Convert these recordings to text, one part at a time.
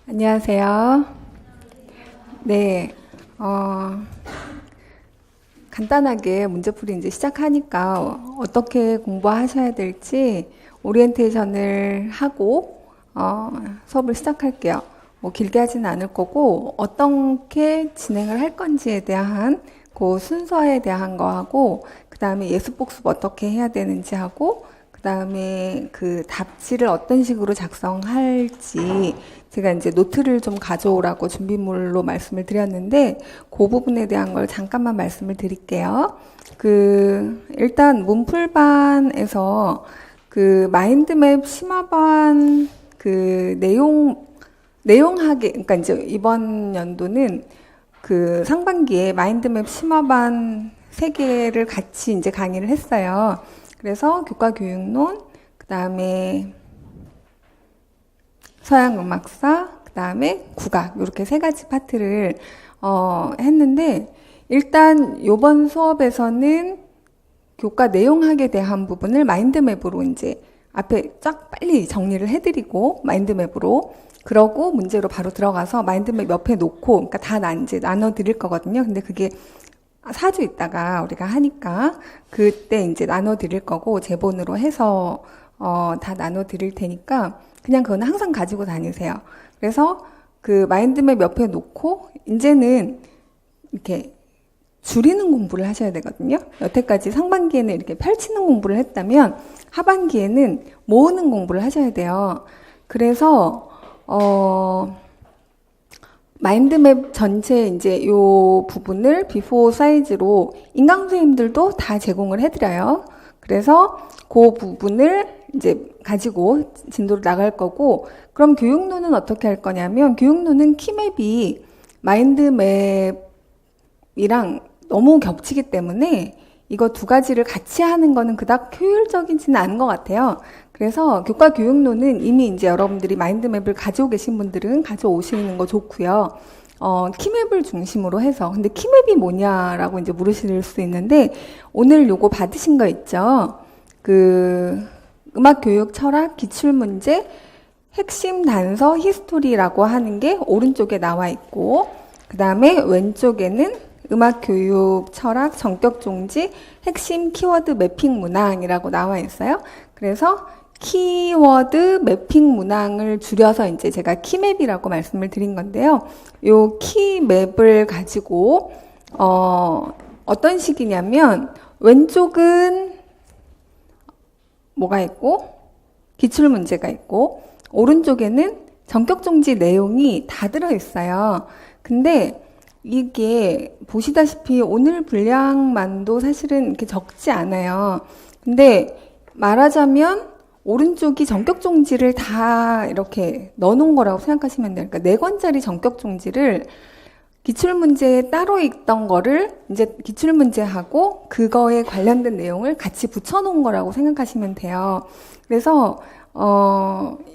안녕하세요. 네, 간단하게 문제풀이 이제 시작하니까 어떻게 공부하셔야 될지 오리엔테이션을 하고 수업을 시작할게요. 뭐 길게 하지는 않을 거고 어떻게 진행을 할 건지에 대한 그 순서에 대한 거하고 그 다음에 예습복습 어떻게 해야 되는지 하고 그 다음에 그 답지를 어떤 식으로 작성할지 제가 이제 노트를 좀 가져오라고 준비물로 말씀을 드렸는데 그 부분에 대한 걸 잠깐만 말씀을 드릴게요. 일단 문풀반에서 그 마인드맵 심화반 내용하게, 그러니까 이제 이번 연도는 그 상반기에 마인드맵 심화반 3개를 같이 이제 강의를 했어요. 그래서 교과교육론, 그 다음에 서양음악사, 그 다음에 국악, 이렇게 3가지 파트를 했는데 일단 요번 수업에서는 교과 내용학에 대한 부분을 마인드맵으로 이제 앞에 쫙 빨리 정리를 해드리고 마인드맵으로 그러고 문제로 바로 들어가서 마인드맵 옆에 놓고 그러니까 다 이제 나눠 드릴 거거든요. 근데 그게 4주 있다가 우리가 하니까 그때 이제 나눠 드릴 거고 제본으로 해서 다 나눠 드릴 테니까 그냥 그거는 항상 가지고 다니세요. 그래서 그 마인드맵 옆에 놓고 이제는 이렇게 줄이는 공부를 하셔야 되거든요. 여태까지 상반기에는 이렇게 펼치는 공부를 했다면 하반기에는 모으는 공부를 하셔야 돼요. 그래서 마인드맵 전체 이제 요 부분을 비포 사이즈로 인강 선생님들도 다 제공을 해드려요. 그래서 그 부분을 이제 가지고 진도를 나갈 거고, 그럼 교육론은 어떻게 할 거냐면, 교육론은 키맵이 마인드맵이랑 너무 겹치기 때문에 이거 2가지를 같이 하는 거는 그닥 효율적이지는 않은 것 같아요. 그래서 교과 교육론은 이미 이제 여러분들이 마인드맵을 가지고 계신 분들은 가져오시는 거 좋고요. 키맵을 중심으로 해서. 근데 키맵이 뭐냐라고 이제 물으실 수 있는데, 오늘 요거 받으신 거 있죠? 음악교육 철학 기출문제 핵심 단서 히스토리라고 하는 게 오른쪽에 나와 있고, 그 다음에 왼쪽에는 음악교육 철학 전격종지 핵심 키워드 매핑 문항이라고 나와 있어요. 그래서 키워드 매핑 문항을 줄여서 이제 제가 키맵이라고 말씀을 드린 건데요. 요 키맵을 가지고 어떤 식이냐면 왼쪽은 뭐가 있고 기출문제가 있고 오른쪽에는 전격종지 내용이 다 들어있어요. 근데 이게 보시다시피 오늘 분량만도 사실은 이렇게 적지 않아요. 근데 말하자면 오른쪽이 전격종지를 다 이렇게 넣어놓은 거라고 생각하시면 돼요. 그러니까 4권짜리 전격종지를 기출문제에 따로 있던 거를 이제 기출문제하고 그거에 관련된 내용을 같이 붙여놓은 거라고 생각하시면 돼요. 그래서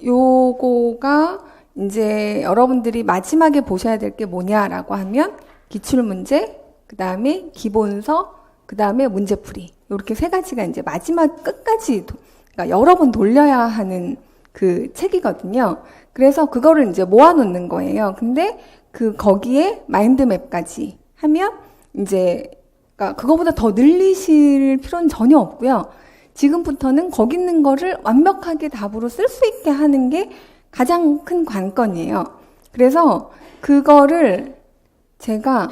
요거가 이제 여러분들이 마지막에 보셔야 될 게 뭐냐라고 하면 기출문제, 그 다음에 기본서, 그 다음에 문제풀이 이렇게 3가지가 이제 마지막 끝까지 그러니까 여러 번 돌려야 하는 그 책이거든요. 그래서 그거를 이제 모아놓는 거예요. 근데 거기에 마인드맵까지 하면 이제 그러니까 그거보다 더 늘리실 필요는 전혀 없고요. 지금부터는 거기 있는 거를 완벽하게 답으로 쓸 수 있게 하는 게 가장 큰 관건이에요. 그래서 그거를 제가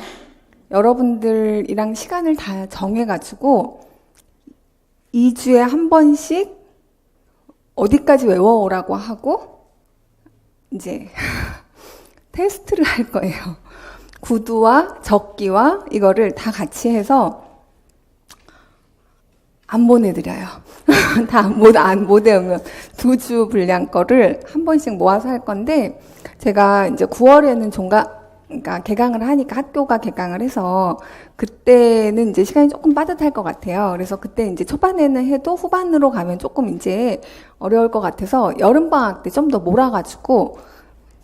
여러분들이랑 시간을 다 정해가지고 2주에 한 번씩 어디까지 외워오라고 하고 이제 테스트를 할 거예요. 구두와 적기와 이거를 다 같이 해서 안 보내드려요. 다 못 외우면 2주 분량 거를 한 번씩 모아서 할 건데, 제가 이제 9월에는 그러니까 개강을 하니까 학교가 개강을 해서 그때는 이제 시간이 조금 빠듯할 것 같아요. 그래서 그때 이제 초반에는 해도 후반으로 가면 조금 이제 어려울 것 같아서 여름방학 때 좀 더 몰아가지고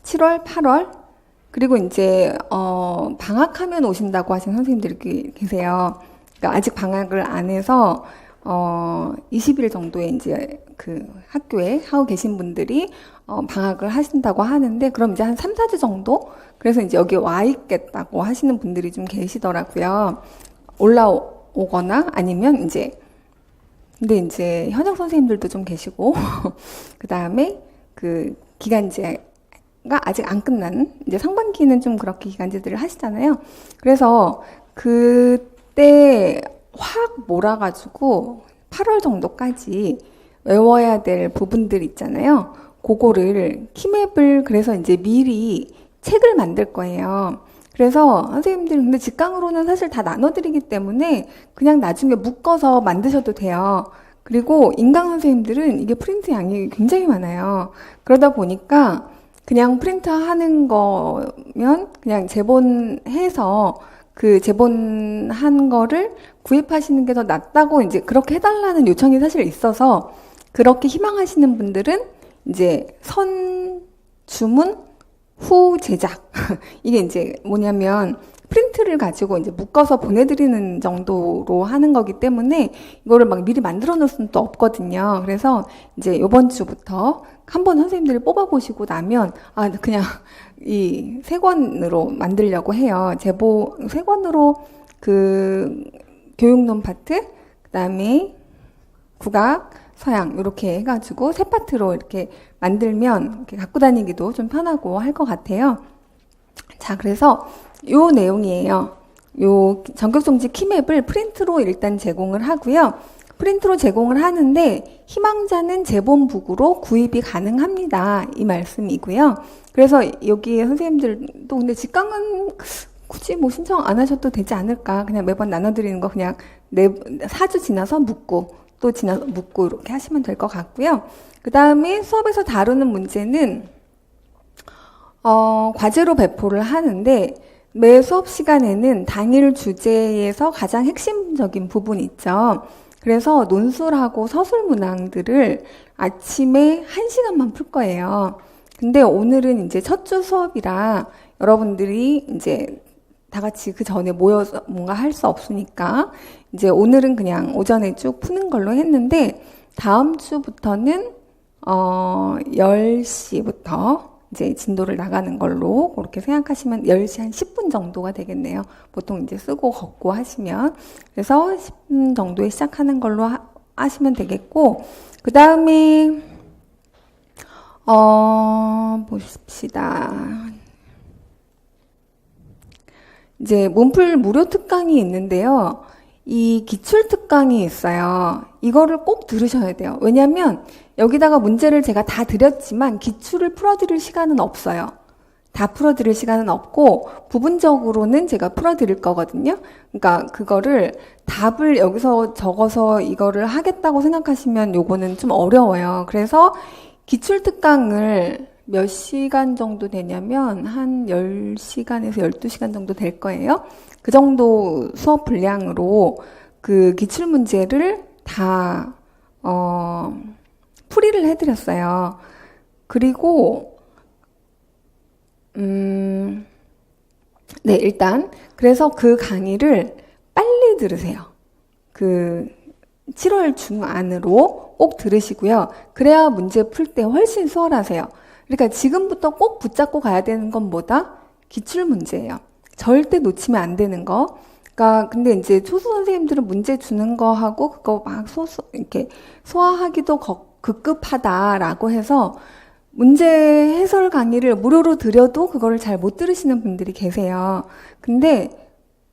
7월, 8월 그리고 이제 방학하면 오신다고 하신 선생님들이 계세요. 그러니까 아직 방학을 안 해서 20일 정도에 이제 그 학교에 하고 계신 분들이 방학을 하신다고 하는데, 그럼 이제 한 3, 4주 정도? 그래서 이제 여기 와 있겠다고 하시는 분들이 좀 계시더라고요. 올라오거나 아니면 이제, 근데 이제 현역 선생님들도 좀 계시고, 그 다음에 그 기간제가 아직 안 끝난, 이제 상반기는 좀 그렇게 기간제들을 하시잖아요. 그래서 그때 확 몰아가지고 8월 정도까지 외워야 될 부분들 있잖아요. 그거를 키맵을 그래서 이제 미리 책을 만들 거예요. 그래서 선생님들 근데 직강으로는 사실 다 나눠드리기 때문에 그냥 나중에 묶어서 만드셔도 돼요. 그리고 인강 선생님들은 이게 프린트 양이 굉장히 많아요. 그러다 보니까 그냥 프린트 하는 거면 그냥 제본해서 그 제본한 거를 구입하시는 게 더 낫다고 이제 그렇게 해달라는 요청이 사실 있어서, 그렇게 희망하시는 분들은 이제 선 주문 후 제작 이게 이제 뭐냐면 프린트를 가지고 이제 묶어서 보내드리는 정도로 하는 거기 때문에 이거를 막 미리 만들어 놓을 수는 또 없거든요. 그래서 이제 이번 주부터 한번 선생님들이 뽑아보시고 나면 그냥 이 세 권으로 만들려고 해요. 세 권으로 그 교육론 파트, 그 다음에 국악, 서양 이렇게 해가지고 세 파트로 이렇게 만들면 이렇게 갖고 다니기도 좀 편하고 할 것 같아요. 자, 그래서 요 내용이에요. 요 전격정지 키맵을 프린트로 일단 제공을 하고요. 프린트로 제공을 하는데 희망자는 제본북으로 구입이 가능합니다. 이 말씀이고요. 그래서 여기 선생님들도 근데 직강은 굳이 뭐 신청 안 하셔도 되지 않을까. 그냥 매번 나눠드리는 거 그냥 4주 지나서 묻고 또 지나서 묻고 이렇게 하시면 될 것 같고요. 그 다음에 수업에서 다루는 문제는 과제로 배포를 하는데 매 수업 시간에는 당일 주제에서 가장 핵심적인 부분 있죠. 그래서 논술하고 서술 문항들을 아침에 1시간만 풀 거예요. 근데 오늘은 이제 첫 주 수업이라 여러분들이 이제 다 같이 그 전에 모여서 뭔가 할 수 없으니까 이제 오늘은 그냥 오전에 쭉 푸는 걸로 했는데, 다음 주부터는 10시부터 이제 진도를 나가는 걸로 그렇게 생각하시면 10시 한 10분 정도가 되겠네요. 보통 이제 쓰고 걷고 하시면. 그래서 10분 정도에 시작하는 걸로 하시면 되겠고, 그 다음에 보십시다. 이제 문풀 무료 특강이 있는데요. 이 기출 특강이 있어요. 이거를 꼭 들으셔야 돼요. 왜냐면 여기다가 문제를 제가 다 드렸지만 기출을 풀어드릴 시간은 없어요. 다 풀어드릴 시간은 없고 부분적으로는 제가 풀어드릴 거거든요. 그러니까 그거를 답을 여기서 적어서 이거를 하겠다고 생각하시면 요거는 좀 어려워요. 그래서 기출 특강을 몇 시간 정도 되냐면 한 10시간에서 12시간 정도 될 거예요. 그 정도 수업 분량으로 그 기출 문제를 다 풀이를 해드렸어요. 그리고 네, 일단 그래서 그 강의를 빨리 들으세요. 그 7월 중 안으로 꼭 들으시고요. 그래야 문제 풀 때 훨씬 수월하세요. 그러니까 지금부터 꼭 붙잡고 가야 되는 건 뭐다? 기출 문제예요. 절대 놓치면 안 되는 거. 그러니까 근데 이제 초수 선생님들은 문제 주는 거 하고 그거 막 이렇게 소화하기도 급급하다라고 해서 문제 해설 강의를 무료로 드려도 그거를 잘 못 들으시는 분들이 계세요. 근데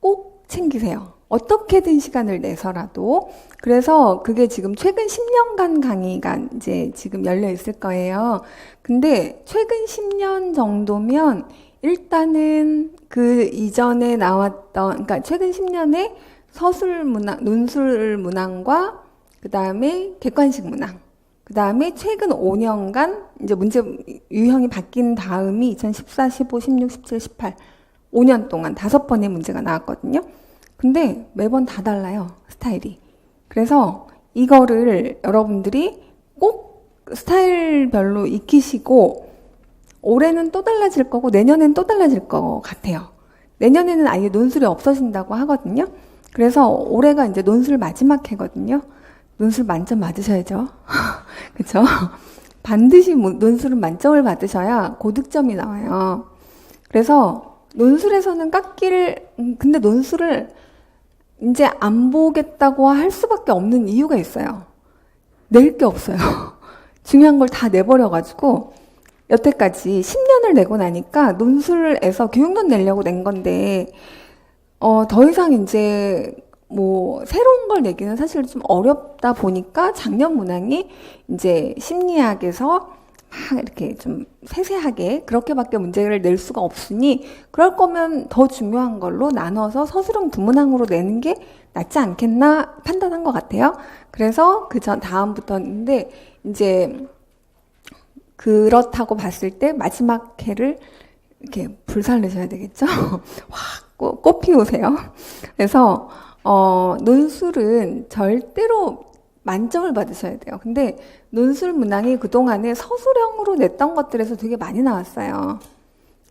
꼭 챙기세요. 어떻게든 시간을 내서라도. 그래서 그게 지금 최근 10년간 강의가 이제 지금 열려 있을 거예요. 근데 최근 10년 정도면 일단은 그 이전에 나왔던, 그러니까 최근 10년에 서술 문항, 논술 문항과 그 다음에 객관식 문항, 그 다음에 최근 5년간 이제 문제 유형이 바뀐 다음이 2014, 15, 16, 17, 18, 5년 동안 5번의 문제가 나왔거든요. 근데 매번 다 달라요, 스타일이. 그래서 이거를 여러분들이 꼭 스타일별로 익히시고, 올해는 또 달라질 거고 내년엔 또 달라질 것 같아요. 내년에는 아예 논술이 없어진다고 하거든요. 그래서 올해가 이제 논술 마지막 해거든요. 논술 만점 받으셔야죠. 그쵸? 반드시 논술은 만점을 받으셔야 고득점이 나와요. 그래서 논술에서는 근데 논술을 이제 안 보겠다고 할 수밖에 없는 이유가 있어요. 낼 게 없어요. 중요한 걸 다 내버려가지고, 여태까지 10년을 내고 나니까 논술에서 교육론 내려고 낸 건데, 더 이상 이제 뭐 새로운 걸 내기는 사실 좀 어렵다 보니까 작년 문항이 이제 심리학에서 막 이렇게 좀 세세하게 그렇게밖에 문제를 낼 수가 없으니 그럴 거면 더 중요한 걸로 나눠서 서술형 두 문항으로 내는 게 낫지 않겠나 판단한 것 같아요. 그래서 그 전 다음부터인데 이제 그렇다고 봤을 때 마지막 해를 이렇게 불살르셔야 되겠죠? 확 꽃 피우세요. 그래서 논술은 절대로 만점을 받으셔야 돼요. 근데 논술 문항이 그동안에 서술형으로 냈던 것들에서 되게 많이 나왔어요.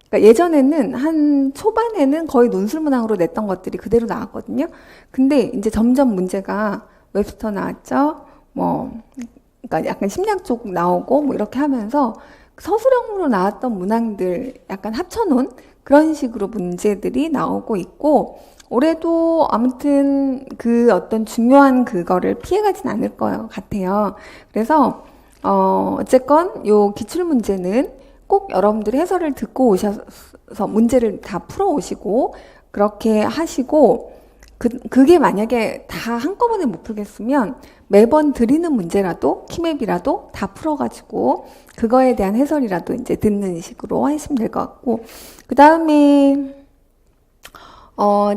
그러니까 예전에는 한 초반에는 거의 논술 문항으로 냈던 것들이 그대로 나왔거든요. 근데 이제 점점 문제가 웹스터 나왔죠. 그러니까 약간 심리학 쪽 나오고 뭐 이렇게 하면서 서술형으로 나왔던 문항들 약간 합쳐놓은 그런 식으로 문제들이 나오고 있고, 올해도 아무튼 그 어떤 중요한 그거를 피해가진 않을 것 같아요. 그래서 어쨌건 요 기출 문제는 꼭 여러분들이 해설을 듣고 오셔서 문제를 다 풀어 오시고 그렇게 하시고, 그게 만약에 다 한꺼번에 못 풀겠으면 매번 드리는 문제라도 키맵이라도 다 풀어가지고 그거에 대한 해설이라도 이제 듣는 식으로 하시면 될 것 같고, 그 다음에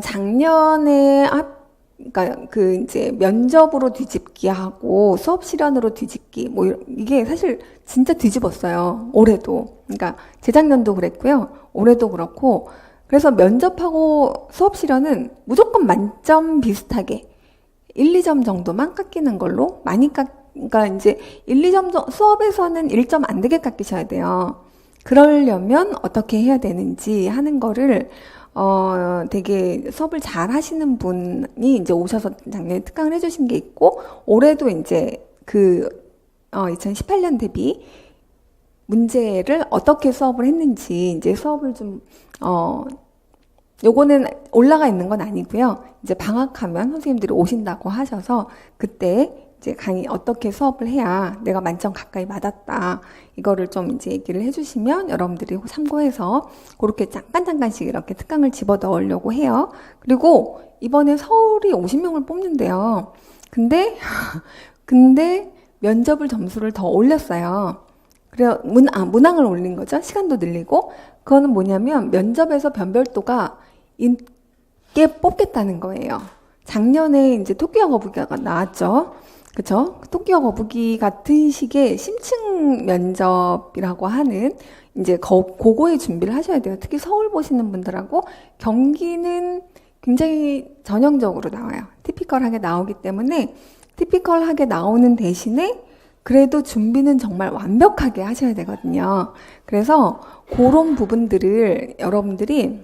작년에 그러니까 그 이제 면접으로 뒤집기 하고 수업 실현으로 뒤집기 뭐 이게 사실 진짜 뒤집었어요. 올해도. 그러니까 재작년도 그랬고요. 올해도 그렇고. 그래서 면접하고 수업 실현은 무조건 만점 비슷하게 1, 2점 정도만 깎이는 걸로 많이 그러니까 이제 1, 2점 수업에서는 1점 안 되게 깎이셔야 돼요. 그러려면 어떻게 해야 되는지 하는 거를 되게 수업을 잘 하시는 분이 이제 오셔서 작년에 특강을 해주신 게 있고, 올해도 이제 2018년 대비 문제를 어떻게 수업을 했는지 이제 수업을 좀, 요거는 올라가 있는 건 아니고요. 이제 방학하면 선생님들이 오신다고 하셔서 그때 이제 강의 어떻게 수업을 해야 내가 만점 가까이 받았다. 이거를 좀 이제 얘기를 해주시면 여러분들이 참고해서 그렇게 잠깐씩 이렇게 특강을 집어 넣으려고 해요. 그리고 이번에 서울이 50명을 뽑는데요. 근데 면접을 점수를 더 올렸어요. 그래, 문항을 올린 거죠. 시간도 늘리고. 그거는 뭐냐면 면접에서 변별도가 있게 뽑겠다는 거예요. 작년에 이제 토끼와 거북이가 나왔죠. 그쵸? 토끼와 거북이 같은 식의 심층 면접이라고 하는 이제 그거의 준비를 하셔야 돼요. 특히 서울 보시는 분들하고 경기는 굉장히 전형적으로 나와요. 티피컬하게 나오기 때문에 티피컬하게 나오는 대신에 그래도 준비는 정말 완벽하게 하셔야 되거든요. 그래서 그런 부분들을 여러분들이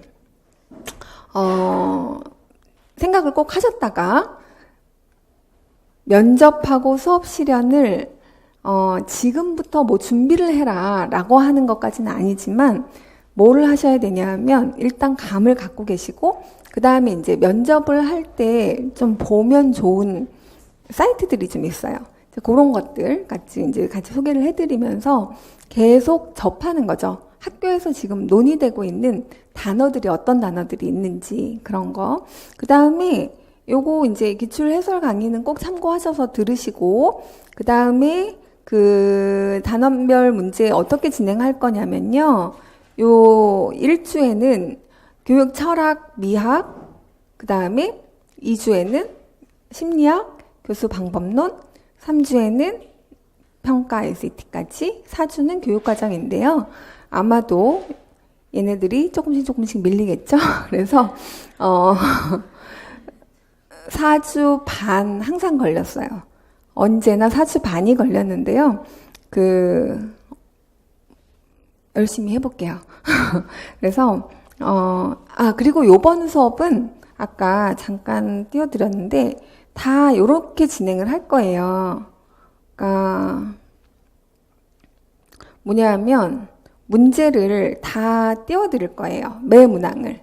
생각을 꼭 하셨다가 면접하고 수업 실현을 지금부터 뭐 준비를 해라 라고 하는 것까지는 아니지만 뭐를 하셔야 되냐면 일단 감을 갖고 계시고 그 다음에 이제 면접을 할 때 좀 보면 좋은 사이트들이 좀 있어요. 그런 것들 같이 소개를 해드리면서 계속 접하는 거죠. 학교에서 지금 논의되고 있는 단어들이 어떤 단어들이 있는지 그런 거. 그 다음에 요거 이제 기출 해설 강의는 꼭 참고하셔서 들으시고 그 다음에 그 단원별 문제 어떻게 진행할 거냐면요. 요 1주에는 교육 철학, 미학, 그 다음에 2주에는 심리학, 교수 방법론, 3주에는 평가 SAT까지, 4주는 교육과정인데요. 아마도 얘네들이 조금씩 밀리겠죠? 그래서 4주 반 항상 걸렸어요. 언제나 4주 반이 걸렸는데요. 열심히 해볼게요. 그래서 그리고 요번 수업은 아까 잠깐 띄워드렸는데 다 이렇게 진행을 할 거예요. 그러니까 뭐냐면 문제를 다 띄워드릴 거예요. 매 문항을.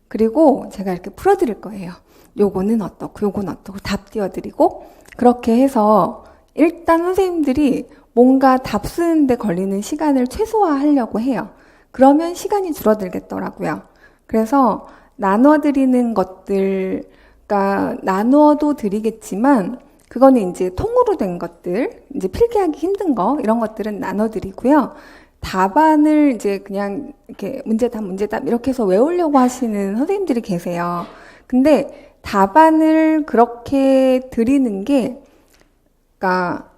그리고 제가 이렇게 풀어드릴 거예요. 요거는 어떻고 요거는 어떻고 답 띄워드리고 그렇게 해서 일단 선생님들이 뭔가 답 쓰는데 걸리는 시간을 최소화하려고 해요. 그러면 시간이 줄어들겠더라고요. 그래서 나눠드리는 것들, 그러니까 나누어도 드리겠지만 그거는 이제 통으로 된 것들, 이제 필기하기 힘든 거 이런 것들은 나눠드리고요. 답안을 이제 그냥 이렇게 문제답 이렇게 해서 외우려고 하시는 선생님들이 계세요. 근데 답안을 그렇게 드리는 게, 그러니까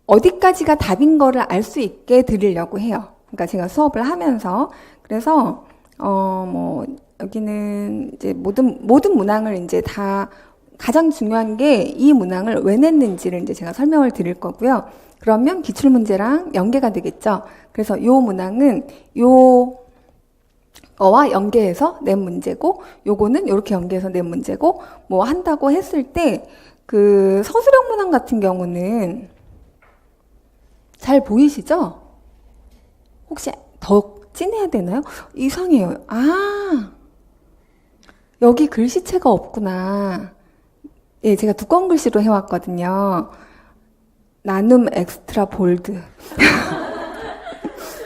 어디까지가 답인 거를 알 수 있게 드리려고 해요. 그러니까 제가 수업을 하면서 그래서 뭐 여기는 이제 모든 문항을 이제 다 가장 중요한 게 이 문항을 왜 냈는지를 이제 제가 설명을 드릴 거고요. 그러면 기출문제랑 연계가 되겠죠. 그래서 요 문항은 요 거와 연계해서 낸 문제고, 요거는 요렇게 연계해서 낸 문제고, 뭐 한다고 했을 때, 그 서술형 문항 같은 경우는 잘 보이시죠? 혹시 더 진해야 되나요? 이상해요. 아, 여기 글씨체가 없구나. 예, 제가 두꺼운 글씨로 해왔거든요. 나눔 엑스트라 볼드.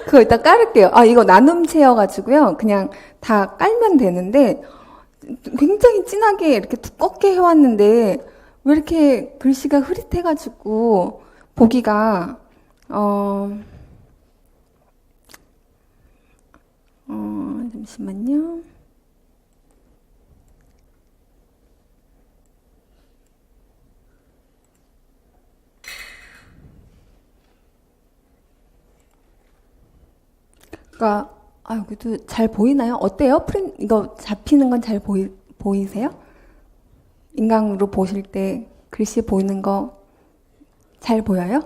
그거 이따 깔을게요. 아, 이거 나눔체여가지고요. 그냥 다 깔면 되는데, 굉장히 진하게 이렇게 두껍게 해왔는데, 왜 이렇게 글씨가 흐릿해가지고, 보기가, 잠시만요. 그러니까 여기도 잘 보이나요? 어때요? 이거 잡히는 건 잘 보이세요? 인강으로 보실 때 글씨 보이는 거 잘 보여요?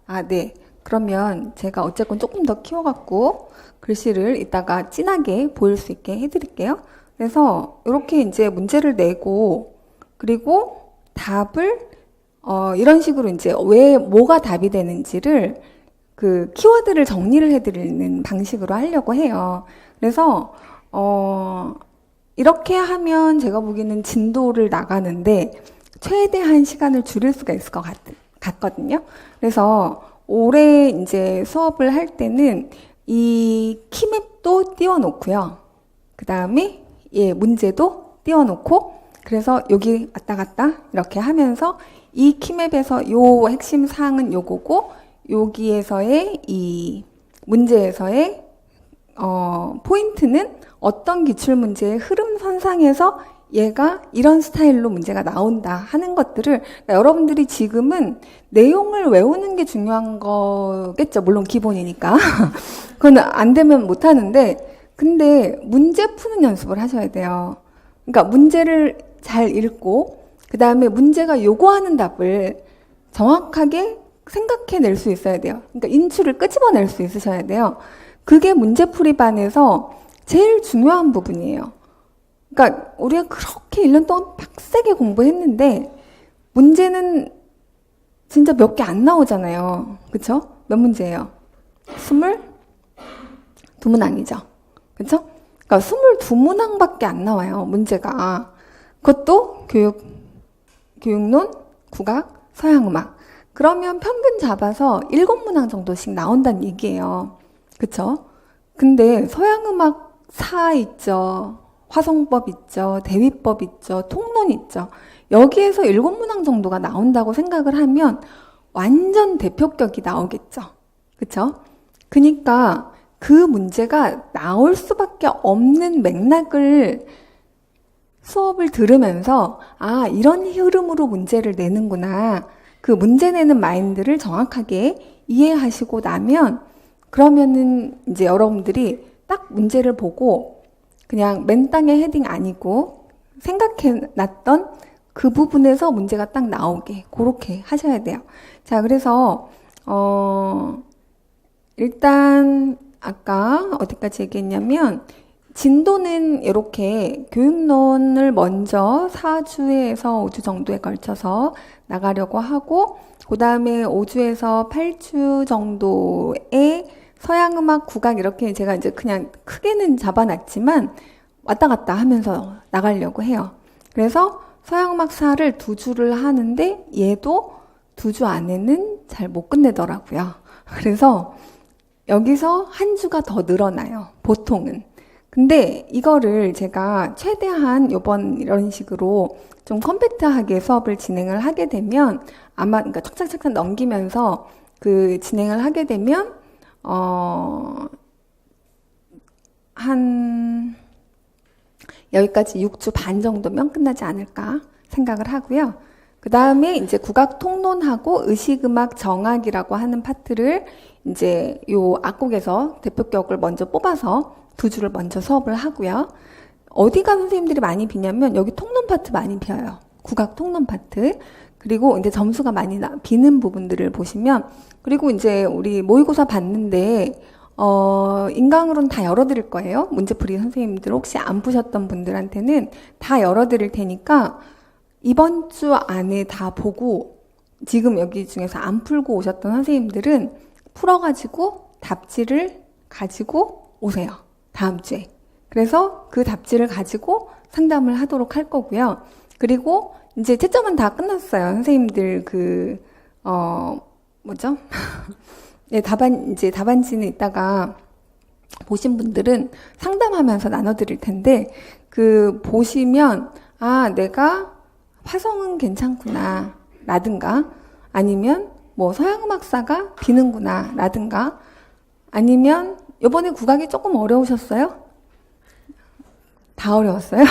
아, 네. 그러면 제가 어쨌건 조금 더 키워갖고 글씨를 이따가 진하게 보일 수 있게 해드릴게요. 그래서 이렇게 이제 문제를 내고 그리고 답을 이런 식으로 이제 왜 뭐가 답이 되는지를 그 키워드를 정리를 해드리는 방식으로 하려고 해요. 그래서 이렇게 하면 제가 보기에는 진도를 나가는데 최대한 시간을 줄일 수가 있을 것 같거든요. 그래서 올해 이제 수업을 할 때는 이 키맵도 띄워놓고요. 그 다음에 문제도 띄워놓고 그래서 여기 왔다 갔다 이렇게 하면서 이 키맵에서 요 핵심 사항은 요거고 여기에서의 이 문제에서의 포인트는 어떤 기출문제의 흐름 선상에서 얘가 이런 스타일로 문제가 나온다 하는 것들을 그러니까 여러분들이 지금은 내용을 외우는 게 중요한 거겠죠. 물론 기본이니까. 그건 안 되면 못 하는데 근데 문제 푸는 연습을 하셔야 돼요. 그러니까 문제를 잘 읽고 그 다음에 문제가 요구하는 답을 정확하게 생각해낼 수 있어야 돼요. 그러니까 인출을 끄집어낼 수 있으셔야 돼요. 그게 문제풀이반에서 제일 중요한 부분이에요. 그러니까 우리가 그렇게 1년 동안 빡세게 공부했는데 문제는 진짜 몇 개 안 나오잖아요. 그쵸? 몇 문제예요? 22문항이죠. 그쵸? 그러니까 22문항밖에 안 나와요. 문제가. 그것도 교육론, 국악, 서양음악. 그러면 평균 잡아서 7문항 정도씩 나온다는 얘기예요. 그쵸? 근데 서양음악 사 있죠. 화성법 있죠. 대위법 있죠. 통론 있죠. 여기에서 7문항 정도가 나온다고 생각을 하면 완전 대표격이 나오겠죠. 그쵸? 그러니까 그 문제가 나올 수밖에 없는 맥락을 수업을 들으면서 이런 흐름으로 문제를 내는구나. 그 문제 내는 마인드를 정확하게 이해하시고 나면 그러면은 이제 여러분들이 딱 문제를 보고 그냥 맨 땅에 헤딩 아니고 생각해 놨던 그 부분에서 문제가 딱 나오게 그렇게 하셔야 돼요. 자, 그래서 일단 아까 어디까지 얘기했냐면 진도는 이렇게 교육론을 먼저 4주에서 5주 정도에 걸쳐서 나가려고 하고, 그 다음에 5주에서 8주 정도의 서양음악 국악 이렇게 제가 이제 그냥 크게는 잡아놨지만 왔다 갔다 하면서 나가려고 해요. 그래서 서양음악사를 2주를 하는데 얘도 2주 안에는 잘 못 끝내더라고요. 그래서 여기서 한 주가 더 늘어나요. 보통은. 근데 이거를 제가 최대한 이번 이런 식으로 좀 컴팩트하게 수업을 진행을 하게 되면 아마 그러니까 착착착착 넘기면서 그 진행을 하게 되면 한 여기까지 6주 반 정도면 끝나지 않을까 생각을 하고요. 그 다음에 이제 국악 통론하고 의식음악 정악이라고 하는 파트를 이제 요 악곡에서 대표격을 먼저 뽑아서 2주를 먼저 수업을 하고요. 어디가 선생님들이 많이 비냐면 여기 통론 파트 많이 비어요. 국악 통론 파트. 그리고 이제 점수가 많이 비는 부분들을 보시면, 그리고 이제 우리 모의고사 봤는데 인강으로는 다 열어드릴 거예요. 문제풀이 선생님들 혹시 안 푸셨던 분들한테는 다 열어드릴 테니까 이번 주 안에 다 보고, 지금 여기 중에서 안 풀고 오셨던 선생님들은 풀어가지고 답지를 가지고 오세요. 다음 주에. 그래서 그 답지를 가지고 상담을 하도록 할 거고요. 그리고 이제 채점은 다 끝났어요. 선생님들 뭐죠? 네, 답안지는 이따가 보신 분들은 상담하면서 나눠드릴 텐데, 보시면, 내가 화성은 괜찮구나, 라든가, 아니면 뭐 서양음악사가 비는구나, 라든가, 아니면 이번에 국악이 조금 어려우셨어요? 다 어려웠어요?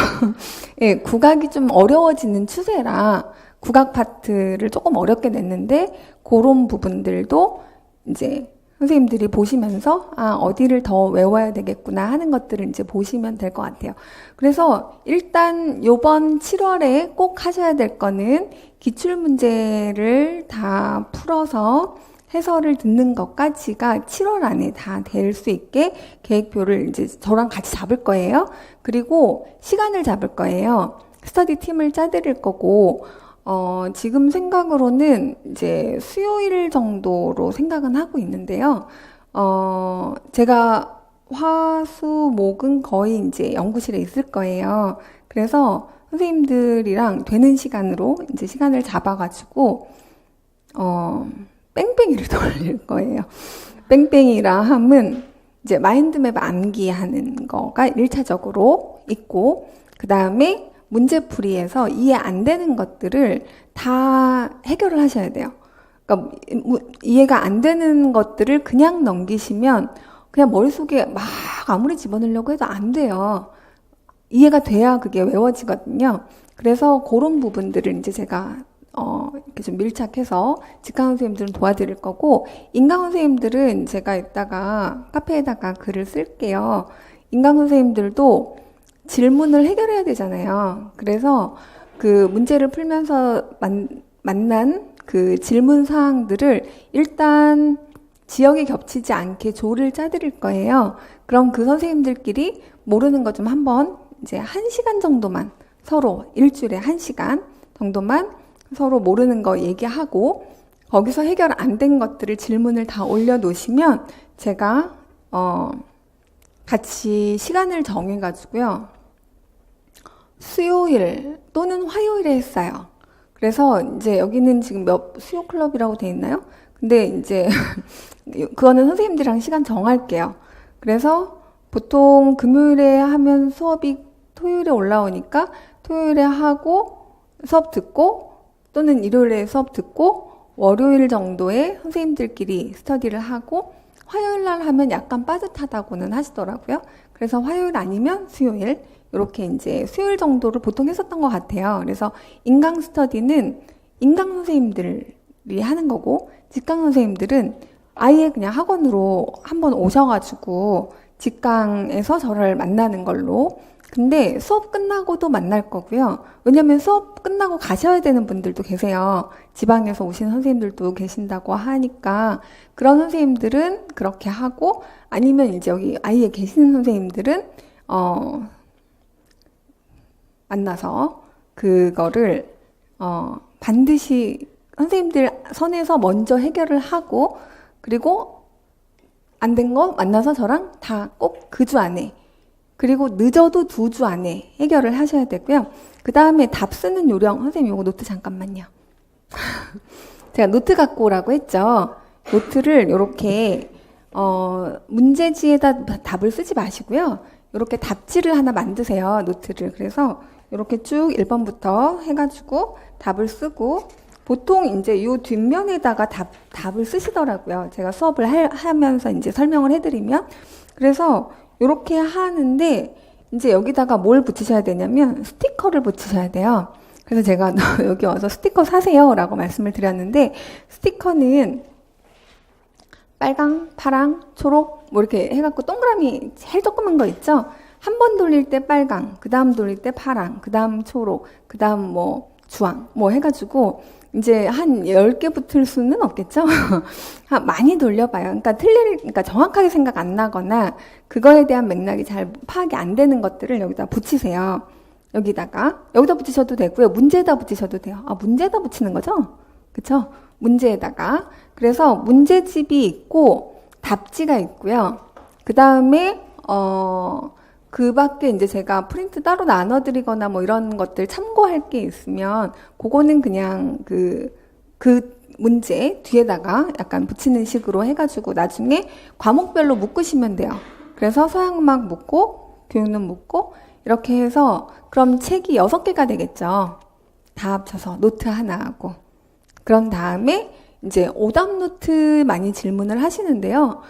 예, 국악이 좀 어려워지는 추세라 국악 파트를 조금 어렵게 냈는데, 그런 부분들도 이제 선생님들이 보시면서 어디를 더 외워야 되겠구나 하는 것들을 이제 보시면 될 것 같아요. 그래서 일단 요번 7월에 꼭 하셔야 될 거는 기출문제를 다 풀어서 해설을 듣는 것까지가 7월 안에 다 될 수 있게 계획표를 이제 저랑 같이 잡을 거예요. 그리고 시간을 잡을 거예요. 스터디 팀을 짜드릴 거고, 지금 생각으로는 이제 수요일 정도로 생각은 하고 있는데요. 제가 화, 수, 목은 거의 이제 연구실에 있을 거예요. 그래서 선생님들이랑 되는 시간으로 이제 시간을 잡아가지고, 뺑뺑이를 돌릴 거예요. 뺑뺑이라 함은 이제 마인드맵 암기하는 거가 1차적으로 있고, 그 다음에 문제풀이에서 이해 안 되는 것들을 다 해결을 하셔야 돼요. 그러니까 이해가 안 되는 것들을 그냥 넘기시면 그냥 머릿속에 막 아무리 집어넣으려고 해도 안 돼요. 이해가 돼야 그게 외워지거든요. 그래서 그런 부분들을 이제 제가 이렇게 좀 밀착해서 직강 선생님들은 도와드릴 거고, 인강 선생님들은 제가 이따가 카페에다가 글을 쓸게요. 인강 선생님들도 질문을 해결해야 되잖아요. 그래서 그 문제를 풀면서 만난 그 질문 사항들을 일단 지역에 겹치지 않게 조를 짜드릴 거예요. 그럼 그 선생님들끼리 모르는 것 좀 한번 이제 1시간 정도만 서로 일주일에 1시간 정도만 서로 모르는 거 얘기하고, 거기서 해결 안 된 것들을 질문을 다 올려놓으시면 제가 같이 시간을 정해가지고요. 수요일 또는 화요일에 했어요. 그래서 이제 여기는 지금 수요 클럽이라고 돼 있나요? 근데 이제 그거는 선생님들이랑 시간 정할게요. 그래서 보통 금요일에 하면 수업이 토요일에 올라오니까 토요일에 하고 수업 듣고, 또는 일요일에 수업 듣고 월요일 정도에 선생님들끼리 스터디를 하고, 화요일 날 하면 약간 빠듯하다고는 하시더라고요. 그래서 화요일 아니면 수요일, 이렇게 이제 수요일 정도를 보통 했었던 것 같아요. 그래서 인강 스터디는 인강 선생님들이 하는 거고, 직강 선생님들은 아예 그냥 학원으로 한번 오셔가지고 직강에서 저를 만나는 걸로. 근데 수업 끝나고도 만날 거고요. 왜냐면 수업 끝나고 가셔야 되는 분들도 계세요. 지방에서 오신 선생님들도 계신다고 하니까 그런 선생님들은 그렇게 하고, 아니면 이제 여기 아예 계시는 선생님들은 만나서 그거를 반드시 선생님들 선에서 먼저 해결을 하고, 그리고 안 된 거 만나서 저랑 다 꼭 그 주 안에, 그리고 늦어도 2주 안에 해결을 하셔야 되고요. 그 다음에 답 쓰는 요령, 선생님 이거 노트 잠깐만요. 제가 노트 갖고 오라고 했죠. 노트를 이렇게 문제지에다 답을 쓰지 마시고요. 이렇게 답지를 하나 만드세요. 노트를. 그래서 이렇게 쭉 1번부터 해가지고 답을 쓰고, 보통 이제 요 뒷면에다가 답을 쓰시더라고요. 제가 수업을 하면서 이제 설명을 해드리면. 그래서 이렇게 하는데, 이제 여기다가 뭘 붙이셔야 되냐면 스티커를 붙이셔야 돼요. 그래서 제가 여기 와서 스티커 사세요 라고 말씀을 드렸는데, 스티커는 빨강, 파랑, 초록 뭐 이렇게 해갖고 동그라미 제일 조그만 거 있죠? 한 번 돌릴 때 빨강, 그 다음 돌릴 때 파랑, 그 다음 초록, 그 다음 뭐 주황 뭐 해가지고 이제 한 10개 붙을 수는 없겠죠? 많이 돌려봐요. 그러니까 정확하게 생각 안 나거나 그거에 대한 맥락이 잘 파악이 안 되는 것들을 여기다 붙이세요. 여기다 붙이셔도 되고요. 문제에다 붙이셔도 돼요. 문제에다 붙이는 거죠? 그쵸? 문제에다가. 그래서 문제집이 있고 답지가 있고요. 그 다음에 그 밖에 이제 제가 프린트 따로 나눠드리거나 뭐 이런 것들 참고할 게 있으면 그거는 그냥 그 문제 뒤에다가 약간 붙이는 식으로 해가지고 나중에 과목별로 묶으시면 돼요. 그래서 서양음악 묶고 교육론 묶고 이렇게 해서 그럼 책이 6개가 되겠죠. 다 합쳐서 노트 하나 하고. 그런 다음에 이제 오답 노트 많이 질문을 하시는데요.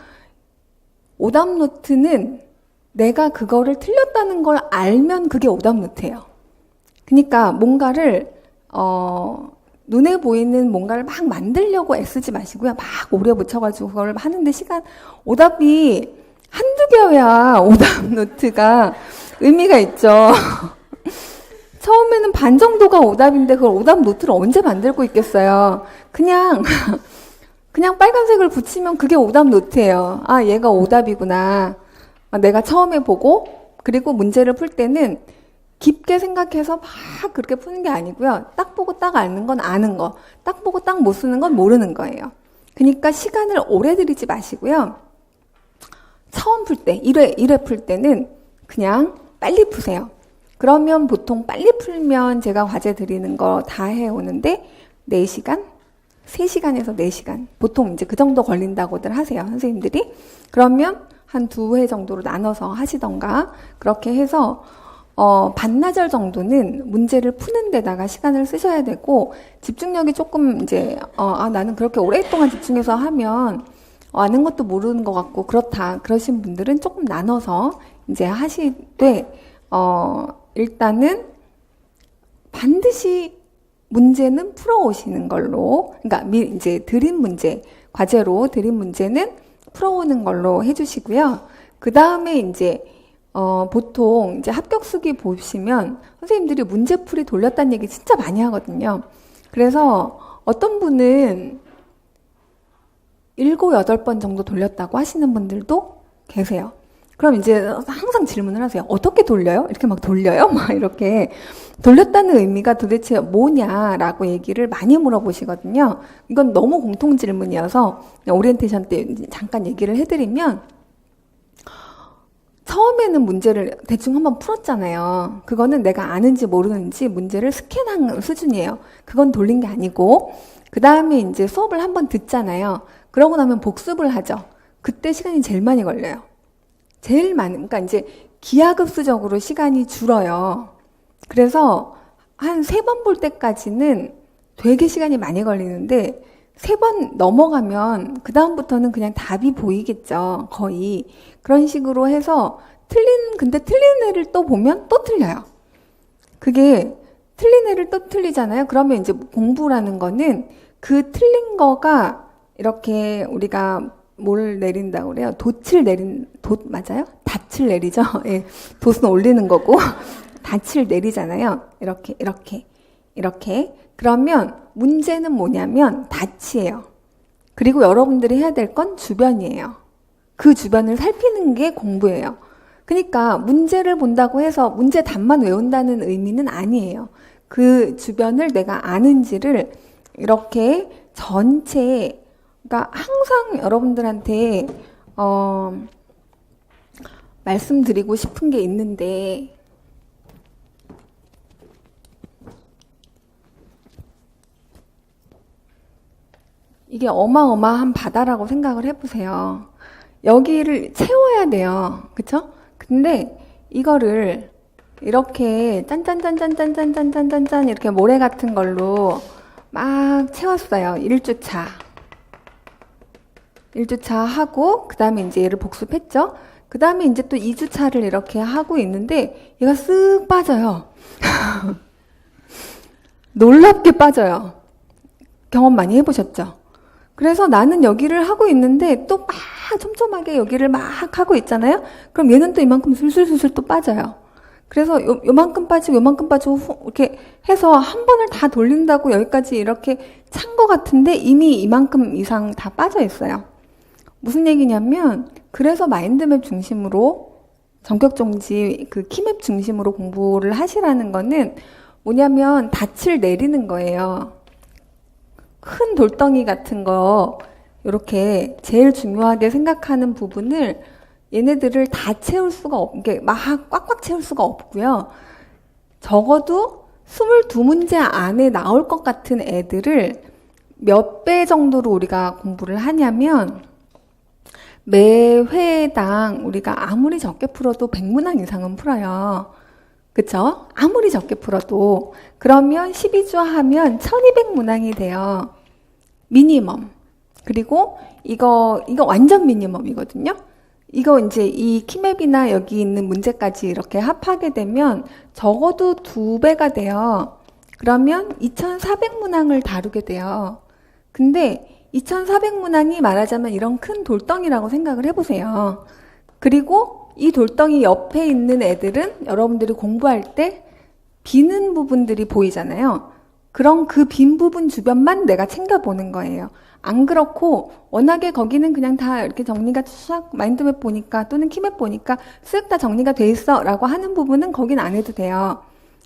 오답 노트는 내가 그거를 틀렸다는 걸 알면 그게 오답 노트예요. 그러니까 뭔가를 눈에 보이는 뭔가를 막 만들려고 애쓰지 마시고요. 막 오려 붙여가지고 그걸 하는데 오답이 한두 개여야 오답 노트가 의미가 있죠. 처음에는 반 정도가 오답인데 그걸 오답 노트를 언제 만들고 있겠어요. 그냥 빨간색을 붙이면 그게 오답 노트예요. 얘가 오답이구나. 내가 처음에 보고, 그리고 문제를 풀 때는 깊게 생각해서 막 그렇게 푸는 게 아니고요. 딱 보고 딱 아는 건 아는 거, 딱 보고 딱 못 쓰는 건 모르는 거예요. 그러니까 시간을 오래 들이지 마시고요. 처음 풀 때, 1회 풀 때는 그냥 빨리 푸세요. 그러면 보통 빨리 풀면 제가 과제 드리는 거 다 해오는데 4시간? 3시간에서 4시간. 보통 이제 그 정도 걸린다고들 하세요, 선생님들이. 그러면 한 2회 정도로 나눠서 하시던가 그렇게 해서 반나절 정도는 문제를 푸는 데다가 시간을 쓰셔야 되고, 집중력이 조금 이제 나는 그렇게 오랫동안 집중해서 하면 아는 것도 모르는 것 같고 그렇다 그러신 분들은 조금 나눠서 이제 하시되, 일단은 반드시 문제는 풀어오시는 걸로, 그러니까 이제 드린 문제, 과제로 드린 문제는 풀어오는 걸로 해주시고요. 그 다음에 이제 보통 이제 합격수기 보시면 선생님들이 문제풀이 돌렸다는 얘기 진짜 많이 하거든요. 그래서 어떤 분은 7, 8번 정도 돌렸다고 하시는 분들도 계세요. 그럼 이제 항상 질문을 하세요. 어떻게 돌려요? 이렇게 막 돌려요? 막 이렇게 돌렸다는 의미가 도대체 뭐냐라고 얘기를 많이 물어보시거든요. 이건 너무 공통 질문이어서 오리엔테이션 때 잠깐 얘기를 해드리면, 처음에는 문제를 대충 한번 풀었잖아요. 그거는 내가 아는지 모르는지 문제를 스캔한 수준이에요. 그건 돌린 게 아니고, 그 다음에 이제 수업을 한번 듣잖아요. 그러고 나면 복습을 하죠. 그때 시간이 제일 많이 걸려요. 그러니까 이제 기하급수적으로 시간이 줄어요. 그래서 한 3번 볼 때까지는 되게 시간이 많이 걸리는데 3번 넘어가면 그 다음부터는 그냥 답이 보이겠죠. 거의. 그런 식으로 해서 근데 틀린 애를 또 보면 또 틀려요. 그게 틀린 애를 또 틀리잖아요. 그러면 이제 공부라는 거는 그 틀린 거가 이렇게 우리가 뭘 내린다고 그래요? 돛 맞아요? 닻을 내리죠? 예. 돛은 올리는 거고, 닻을 내리잖아요. 이렇게. 그러면 문제는 뭐냐면 닻이에요. 그리고 여러분들이 해야 될 건 주변이에요. 그 주변을 살피는 게 공부예요. 그러니까 문제를 본다고 해서 문제 답만 외운다는 의미는 아니에요. 그 주변을 내가 아는지를 이렇게 전체, 그러니까 항상 여러분들한테 말씀드리고 싶은 게 있는데, 이게 어마어마한 바다라고 생각을 해보세요. 여기를 채워야 돼요. 그쵸? 근데 이거를 이렇게 짠짠짠짠짠짠짠짠짠 이렇게 모래 같은 걸로 막 채웠어요. 1주차. 1주차 하고, 그 다음에 이제 얘를 복습했죠? 그 다음에 이제 또 2주차를 이렇게 하고 있는데, 얘가 쓱 빠져요. 놀랍게 빠져요. 경험 많이 해보셨죠? 그래서 나는 여기를 하고 있는데, 또 막 촘촘하게 여기를 막 하고 있잖아요? 그럼 얘는 또 이만큼 술술술술 또 빠져요. 그래서 요만큼 빠지고 요만큼 빠지고 이렇게 해서 한 번을 다 돌린다고 여기까지 이렇게 찬 것 같은데 이미 이만큼 이상 다 빠져 있어요. 무슨 얘기냐면, 그래서 마인드맵 중심으로, 전격정지 그 키맵 중심으로 공부를 하시라는 거는 뭐냐면 닻을 내리는 거예요. 큰 돌덩이 같은 거 이렇게 제일 중요하게 생각하는 부분을 얘네들을 다 채울 수가 이게 막 꽉꽉 채울 수가 없고요. 적어도 22문제 안에 나올 것 같은 애들을 몇 배 정도로 우리가 공부를 하냐면, 매 회당 우리가 아무리 적게 풀어도 100문항 이상은 풀어요. 그쵸? 아무리 적게 풀어도. 그러면 12주 하면 1200문항이 돼요. 미니멈. 그리고 이거 완전 미니멈이거든요. 이거 이제 이 키맵이나 여기 있는 문제까지 이렇게 합하게 되면 적어도 2배가 돼요. 그러면 2400문항을 다루게 돼요. 근데 2400문항이 말하자면 이런 큰 돌덩이라고 생각을 해보세요. 그리고 이 돌덩이 옆에 있는 애들은 여러분들이 공부할 때 비는 부분들이 보이잖아요. 그럼 그 빈 부분 주변만 내가 챙겨보는 거예요. 안 그렇고 워낙에 거기는 그냥 다 이렇게 정리가 싹 마인드맵 보니까 또는 키맵 보니까 쓱 다 정리가 돼 있어 라고 하는 부분은 거긴 안 해도 돼요.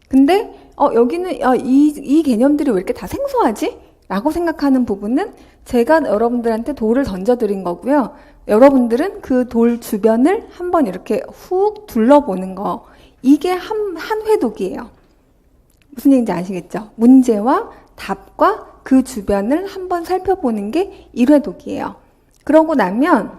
근데 여기는 이 개념들이 왜 이렇게 다 생소하지? 라고 생각하는 부분은 제가 여러분들한테 돌을 던져드린 거고요. 여러분들은 그 돌 주변을 한번 이렇게 훅 둘러보는 거. 이게 한 회독이에요. 무슨 얘기인지 아시겠죠? 문제와 답과 그 주변을 한번 살펴보는 게 1회독이에요. 그러고 나면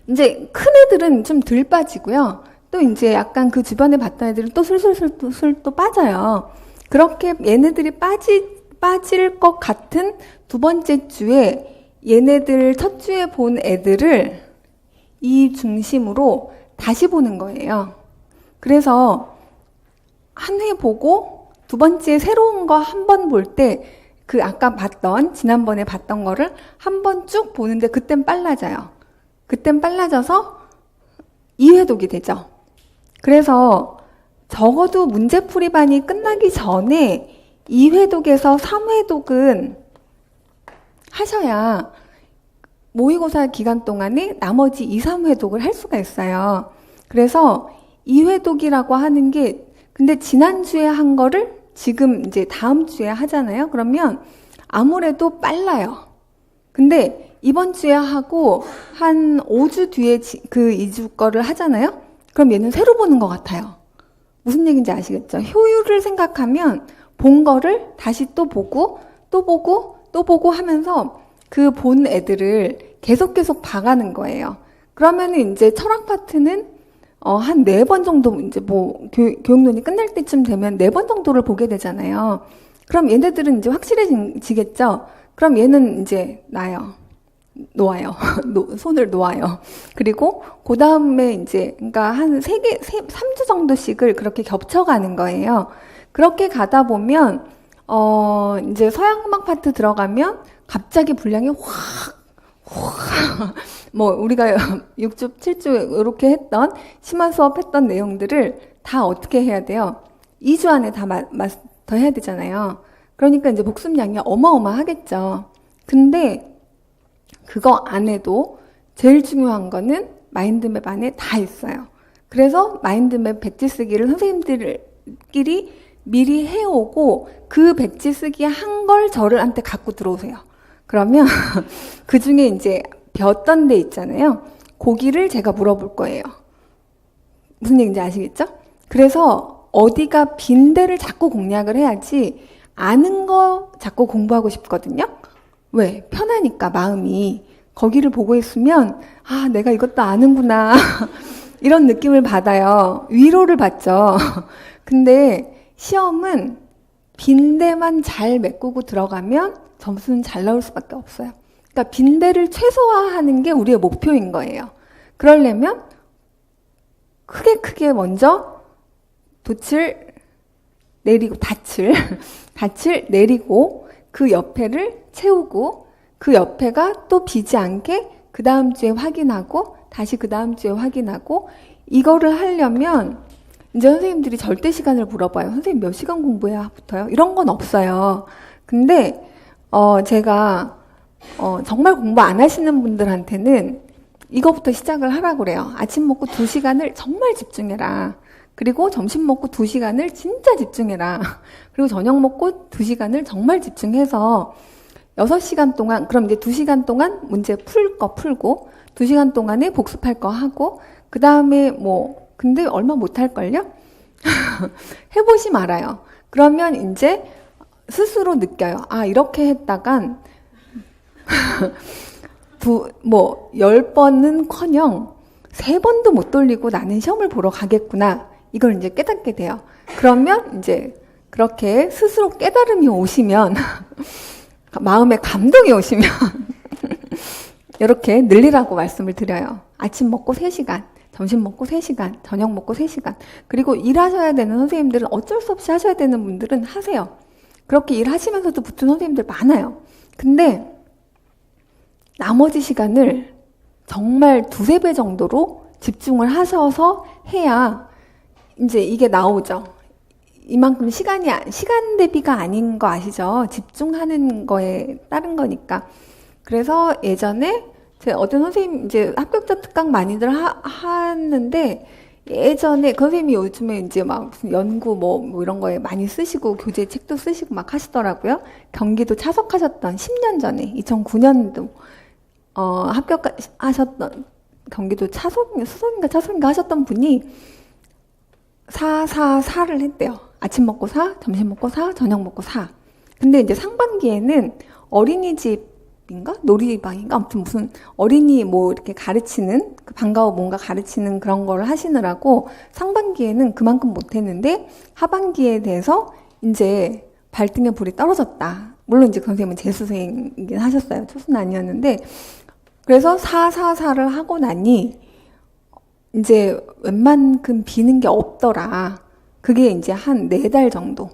이제 큰 애들은 좀 덜 빠지고요. 또 이제 약간 그 주변에 봤던 애들은 또 술술술 또 빠져요. 그렇게 얘네들이 빠질 것 같은 두 번째 주에 얘네들 첫 주에 본 애들을 이 중심으로 다시 보는 거예요. 그래서 한 회 보고 두 번째 새로운 거 한 번 볼 때 그 아까 지난번에 봤던 거를 한 번 쭉 보는데 그땐 빨라져요. 그땐 빨라져서 2회독이 되죠. 그래서 적어도 문제풀이반이 끝나기 전에 2회독에서 3회독은 하셔야 모의고사 기간 동안에 나머지 2, 3회독을 할 수가 있어요. 그래서 2회독이라고 하는 게, 근데 지난주에 한 거를 지금 이제 다음 주에 하잖아요. 그러면 아무래도 빨라요. 근데 이번 주에 하고 한 5주 뒤에 그 2주 거를 하잖아요. 그럼 얘는 새로 보는 것 같아요. 무슨 얘기인지 아시겠죠? 효율을 생각하면 본 거를 다시 또 보고 또 보고 또 보고 하면서 그 본 애들을 계속 봐가는 거예요. 그러면은 이제 철학 파트는 한 4번 정도 이제 뭐 교육론이 끝날 때쯤 되면 4번 정도를 보게 되잖아요. 그럼 얘네들은 이제 확실해지겠죠? 그럼 얘는 이제 놓아요. 손을 놓아요. 그리고 그 다음에 이제 그러니까 한 3주 정도씩을 그렇게 겹쳐가는 거예요. 그렇게 가다 보면 이제 서양음악 파트 들어가면 갑자기 분량이 뭐 우리가 6주, 7주 이렇게 했던 심화 수업 했던 내용들을 다 어떻게 해야 돼요? 2주 안에 다 더 해야 되잖아요. 그러니까 이제 복습량이 어마어마하겠죠. 근데 그거 안 해도 제일 중요한 거는 마인드맵 안에 다 있어요. 그래서 마인드맵 배지 쓰기를 선생님들끼리 미리 해오고 그 배지 쓰기 한 걸 저한테 갖고 들어오세요. 그러면 그 중에 이제 벼었던 데 있잖아요. 거기를 제가 물어볼 거예요. 무슨 얘기인지 아시겠죠? 그래서 어디가 빈 데를 자꾸 공략을 해야지 아는 거 자꾸 공부하고 싶거든요. 왜? 편하니까 마음이. 거기를 보고 있으면 아 내가 이것도 아는구나 이런 느낌을 받아요. 위로를 받죠. 근데 시험은 빈대만 잘 메꾸고 들어가면 점수는 잘 나올 수밖에 없어요. 그러니까 빈대를 최소화하는 게 우리의 목표인 거예요. 그러려면 크게 먼저 돛을 내리고 닻을 내리고 그 옆에를 채우고 그 옆에가 또 비지 않게 그 다음 주에 확인하고 다시 그 다음 주에 확인하고 이거를 하려면 이제 선생님들이 절대 시간을 물어봐요. 선생님 몇 시간 공부해야 붙어요? 이런 건 없어요. 근데 제가 정말 공부 안 하시는 분들한테는 이거부터 시작을 하라고 그래요. 아침 먹고 2시간을 정말 집중해라. 그리고 점심 먹고 2시간을 진짜 집중해라. 그리고 저녁 먹고 2시간을 정말 집중해서 6시간 동안, 그럼 이제 2시간 동안 문제 풀 거 풀고 2시간 동안에 복습할 거 하고 그 다음에 근데 얼마 못 할걸요? 해보시 말아요. 그러면 이제 스스로 느껴요. 아, 이렇게 했다간 10번은 커녕 3번도 못 돌리고 나는 시험을 보러 가겠구나. 이걸 이제 깨닫게 돼요. 그러면 이제 그렇게 스스로 깨달음이 오시면 마음에 감동이 오시면 이렇게 늘리라고 말씀을 드려요. 아침 먹고 3시간, 점심 먹고 3시간, 저녁 먹고 3시간. 그리고 일하셔야 되는 선생님들은 어쩔 수 없이 하셔야 되는 분들은 하세요. 그렇게 일하시면서도 붙은 선생님들 많아요. 근데 나머지 시간을 정말 2-3배 정도로 집중을 하셔서 해야 이제 이게 나오죠. 이만큼 시간 대비가 아닌 거 아시죠? 집중하는 거에 따른 거니까. 그래서 예전에 제 어떤 선생님 이제 합격자 특강 많이들 하는데 예전에 그 선생님이 요즘에 이제 막 무슨 연구 뭐 이런 거에 많이 쓰시고 교재 책도 쓰시고 막 하시더라고요. 경기도 차석하셨던 10년 전에 2009년도 합격하셨던 경기도 수석인가 차석인가 하셨던 분이 4를 했대요. 아침 먹고 4, 점심 먹고 4, 저녁 먹고 4. 근데 이제 상반기에는 어린이집인가? 놀이방인가? 아무튼 무슨 어린이 이렇게 가르치는, 방과후 뭔가 가르치는 그런 걸 하시느라고 상반기에는 그만큼 못했는데 하반기에 대해서 이제 발등에 불이 떨어졌다. 물론 이제 그 선생님은 재수생이긴 하셨어요. 초수는 아니었는데. 그래서 4를 하고 나니 이제 웬만큼 비는 게 없더라. 그게 이제 한 4달 정도.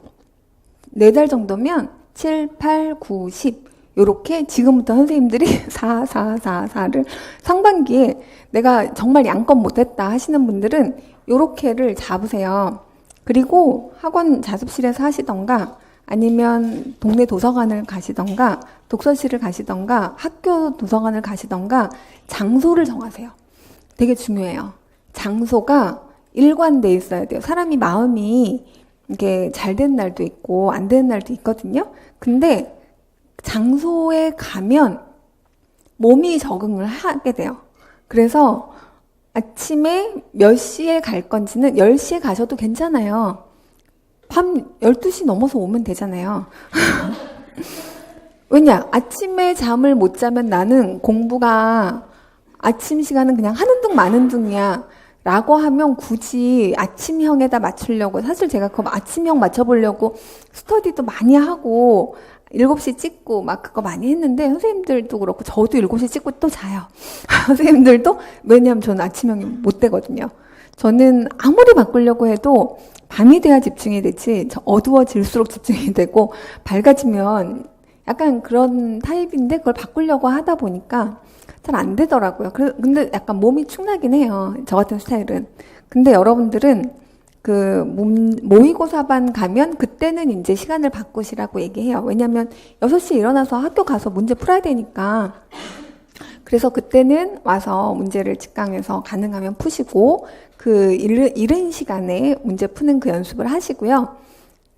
4달 정도면 7, 8, 9, 10 요렇게 지금부터 선생님들이 4를 상반기에 내가 정말 양껏 못했다 하시는 분들은 요렇게를 잡으세요. 그리고 학원 자습실에서 하시던가 아니면 동네 도서관을 가시던가 독서실을 가시던가 학교 도서관을 가시던가 장소를 정하세요. 되게 중요해요. 장소가 일관돼 있어야 돼요. 사람이 마음이 이게 잘 되는 날도 있고 안 되는 날도 있거든요. 근데 장소에 가면 몸이 적응을 하게 돼요. 그래서 아침에 몇 시에 갈 건지는 10시에 가셔도 괜찮아요. 밤 12시 넘어서 오면 되잖아요. 왜냐? 아침에 잠을 못 자면 나는 공부가 아침 시간은 그냥 하는 둥 마는 둥이야 라고 하면 굳이 아침형에다 맞추려고, 사실 제가 그 아침형 맞춰보려고 스터디도 많이 하고 7시 찍고 막 그거 많이 했는데 선생님들도 그렇고 저도 7시 찍고 또 자요. 선생님들도. 왜냐하면 저는 아침형이 못 되거든요. 저는 아무리 바꾸려고 해도 밤이 돼야 집중이 되지 어두워질수록 집중이 되고 밝아지면 약간 그런 타입인데 그걸 바꾸려고 하다 보니까 잘 안 되더라고요. 근데 약간 몸이 축나긴 해요. 저 같은 스타일은. 근데 여러분들은 그 모의고사반 가면 그때는 이제 시간을 바꾸시라고 얘기해요. 왜냐면 6시에 일어나서 학교 가서 문제 풀어야 되니까. 그래서 그때는 와서 문제를 직강에서 가능하면 푸시고 그 이른 시간에 문제 푸는 그 연습을 하시고요.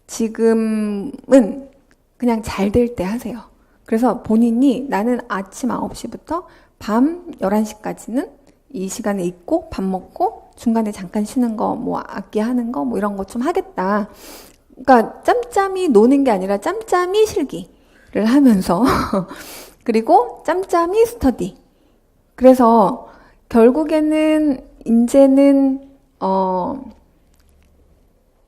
지금은 그냥 잘 될 때 하세요. 그래서 본인이 나는 아침 9시부터 밤 11시까지는 이 시간에 있고 밥 먹고 중간에 잠깐 쉬는 거, 뭐 악기 하는 거, 뭐 이런 거 좀 하겠다. 그러니까 짬짬이 노는 게 아니라 짬짬이 실기를 하면서 그리고 짬짬이 스터디. 그래서 결국에는 이제는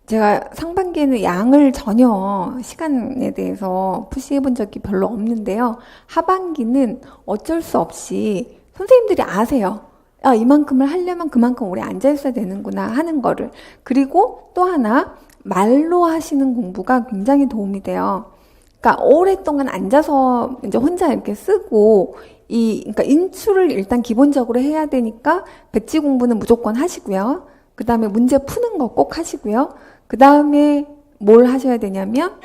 제가 상반기에는 양을 전혀 시간에 대해서 푸시해 본 적이 별로 없는데요. 하반기는 어쩔 수 없이 선생님들이 아세요. 아, 이만큼을 하려면 그만큼 오래 앉아 있어야 되는구나 하는 거를. 그리고 또 하나 말로 하시는 공부가 굉장히 도움이 돼요. 그러니까 오랫동안 앉아서 이제 혼자 이렇게 쓰고 그러니까 인출을 일단 기본적으로 해야 되니까 백지 공부는 무조건 하시고요. 그 다음에 문제 푸는 거 꼭 하시고요. 그 다음에 뭘 하셔야 되냐면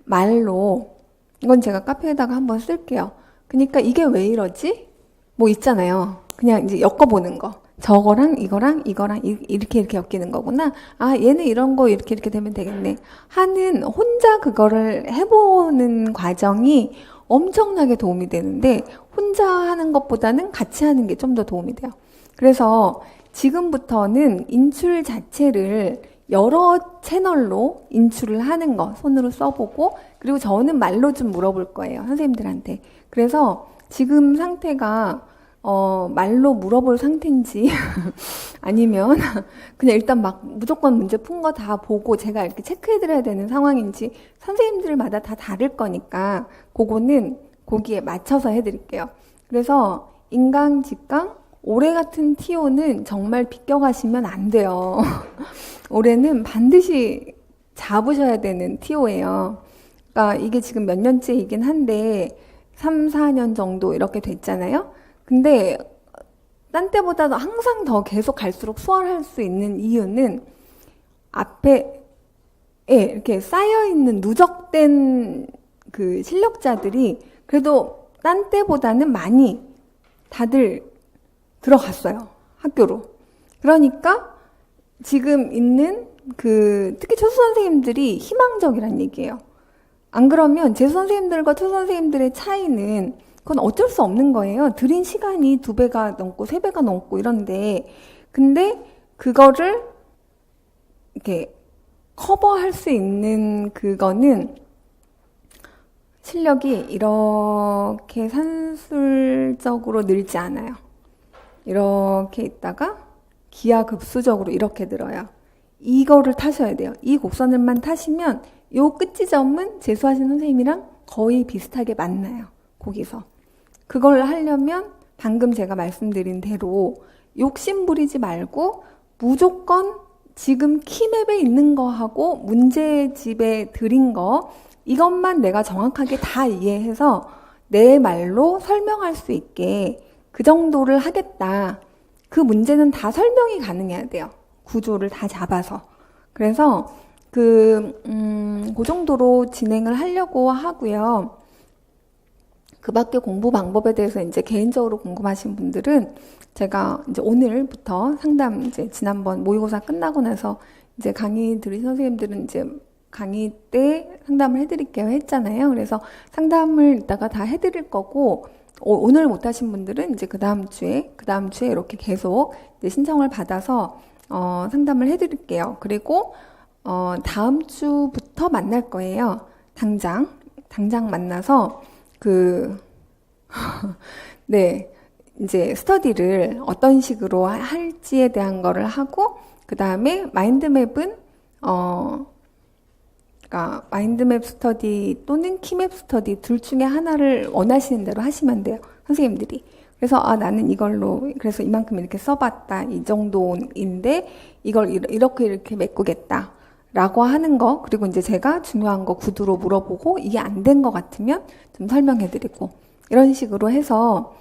말로, 이건 제가 카페에다가 한번 쓸게요. 그러니까 이게 왜 이러지? 뭐 있잖아요. 그냥 이제 엮어보는 거. 저거랑 이거랑 이렇게 엮이는 거구나. 아, 얘는 이런 거 이렇게 되면 되겠네. 하는 혼자 그거를 해보는 과정이 엄청나게 도움이 되는데 혼자 하는 것보다는 같이 하는 게 좀 더 도움이 돼요. 그래서 지금부터는 인출 자체를 여러 채널로 인출을 하는 거 손으로 써보고, 그리고 저는 말로 좀 물어볼 거예요, 선생님들한테. 그래서 지금 상태가 말로 물어볼 상태인지 아니면 그냥 일단 막 무조건 문제 푼 거 다 보고 제가 이렇게 체크해드려야 되는 상황인지 선생님들마다 다 다를 거니까 그거는 거기에 맞춰서 해드릴게요. 그래서 인강, 직강, 올해 같은 TO는 정말 비껴가시면 안 돼요. 올해는 반드시 잡으셔야 되는 TO예요. 그러니까 이게 지금 몇 년째이긴 한데 3, 4년 정도 이렇게 됐잖아요. 근데 딴 때보다도 항상 더 계속 갈수록 수월할 수 있는 이유는 앞에 이렇게 쌓여있는 누적된 그 실력자들이 그래도 딴 때보다는 많이 다들 들어갔어요, 학교로. 그러니까 지금 있는 특히 초수 선생님들이 희망적이란 얘기예요. 안 그러면 재수 선생님들과 초수 선생님들의 차이는 그건 어쩔 수 없는 거예요. 들인 시간이 2배가 넘고 3배가 넘고 이런데, 근데 그거를 이렇게 커버할 수 있는 그거는 실력이 이렇게 산술적으로 늘지 않아요. 이렇게 있다가 기하급수적으로 이렇게 늘어요. 이거를 타셔야 돼요. 이 곡선을만 타시면 요 끝 지점은 재수하신 선생님이랑 거의 비슷하게 만나요, 거기서. 그걸 하려면 방금 제가 말씀드린 대로 욕심 부리지 말고 무조건 지금 키맵에 있는 거하고 문제집에 드린 거, 이것만 내가 정확하게 다 이해해서 내 말로 설명할 수 있게 그 정도를 하겠다. 그 문제는 다 설명이 가능해야 돼요. 구조를 다 잡아서. 그래서 그 정도로 진행을 하려고 하고요. 그 밖에 공부 방법에 대해서 이제 개인적으로 궁금하신 분들은 제가 이제 오늘부터 상담, 이제 지난번 모의고사 끝나고 나서 이제 강의 들으신 선생님들은 이제 강의 때 상담을 해드릴게요 했잖아요. 그래서 상담을 이따가 다 해드릴 거고, 오늘 못하신 분들은 이제 그 다음 주에 이렇게 계속 이제 신청을 받아서 상담을 해드릴게요. 그리고 다음 주부터 만날 거예요. 당장 만나서 네, 이제 스터디를 어떤 식으로 할지에 대한 거를 하고, 그 다음에 마인드맵은 그러니까 마인드맵 스터디 또는 키맵 스터디 둘 중에 하나를 원하시는 대로 하시면 돼요, 선생님들이. 그래서 나는 이걸로 그래서 이만큼 이렇게 써봤다, 이 정도인데 이걸 이렇게 메꾸겠다 라고 하는 거, 그리고 이제 제가 중요한 거 구두로 물어보고 이게 안 된 거 같으면 좀 설명해드리고, 이런 식으로 해서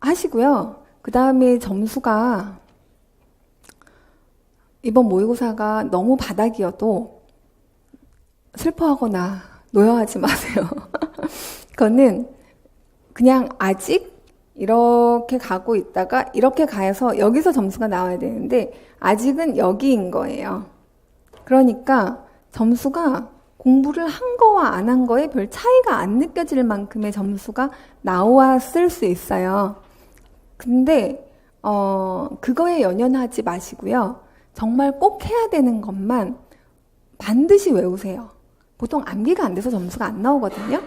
하시고요. 그 다음에 점수가 이번 모의고사가 너무 바닥이어도 슬퍼하거나 노여하지 마세요. 그거는 그냥 아직 이렇게 가고 있다가 이렇게 가서 여기서 점수가 나와야 되는데 아직은 여기인 거예요. 그러니까 점수가 공부를 한 거와 안 한 거에 별 차이가 안 느껴질 만큼의 점수가 나왔을 수 있어요. 근데 그거에 연연하지 마시고요. 정말 꼭 해야 되는 것만 반드시 외우세요. 보통 암기가 안 돼서 점수가 안 나오거든요.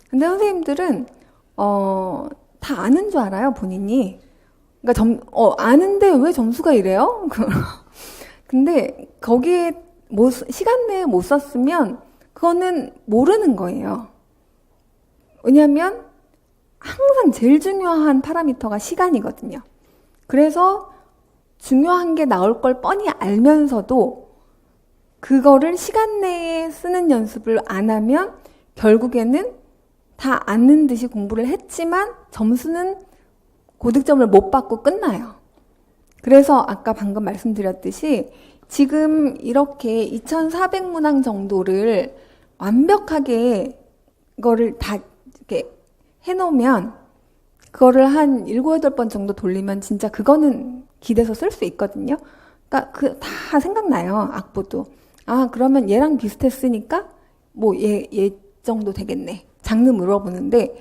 근데 선생님들은 다 아는 줄 알아요, 본인이. 그러니까 아는데 왜 점수가 이래요? 근데 거기에 시간 내에 못 썼으면 그거는 모르는 거예요. 왜냐하면 항상 제일 중요한 파라미터가 시간이거든요. 그래서 중요한 게 나올 걸 뻔히 알면서도 그거를 시간 내에 쓰는 연습을 안 하면 결국에는 다 아는 듯이 공부를 했지만 점수는 고득점을 못 받고 끝나요. 그래서 아까 방금 말씀드렸듯이 지금 이렇게 2400문항 정도를 완벽하게 그거를 다 이렇게 해놓으면 그거를 한 7, 8번 정도 돌리면 진짜 그거는 기대서 쓸 수 있거든요. 그러니까 다 생각나요. 악보도. 아, 그러면 얘랑 비슷했으니까 뭐 얘 정도 되겠네. 장르 물어보는데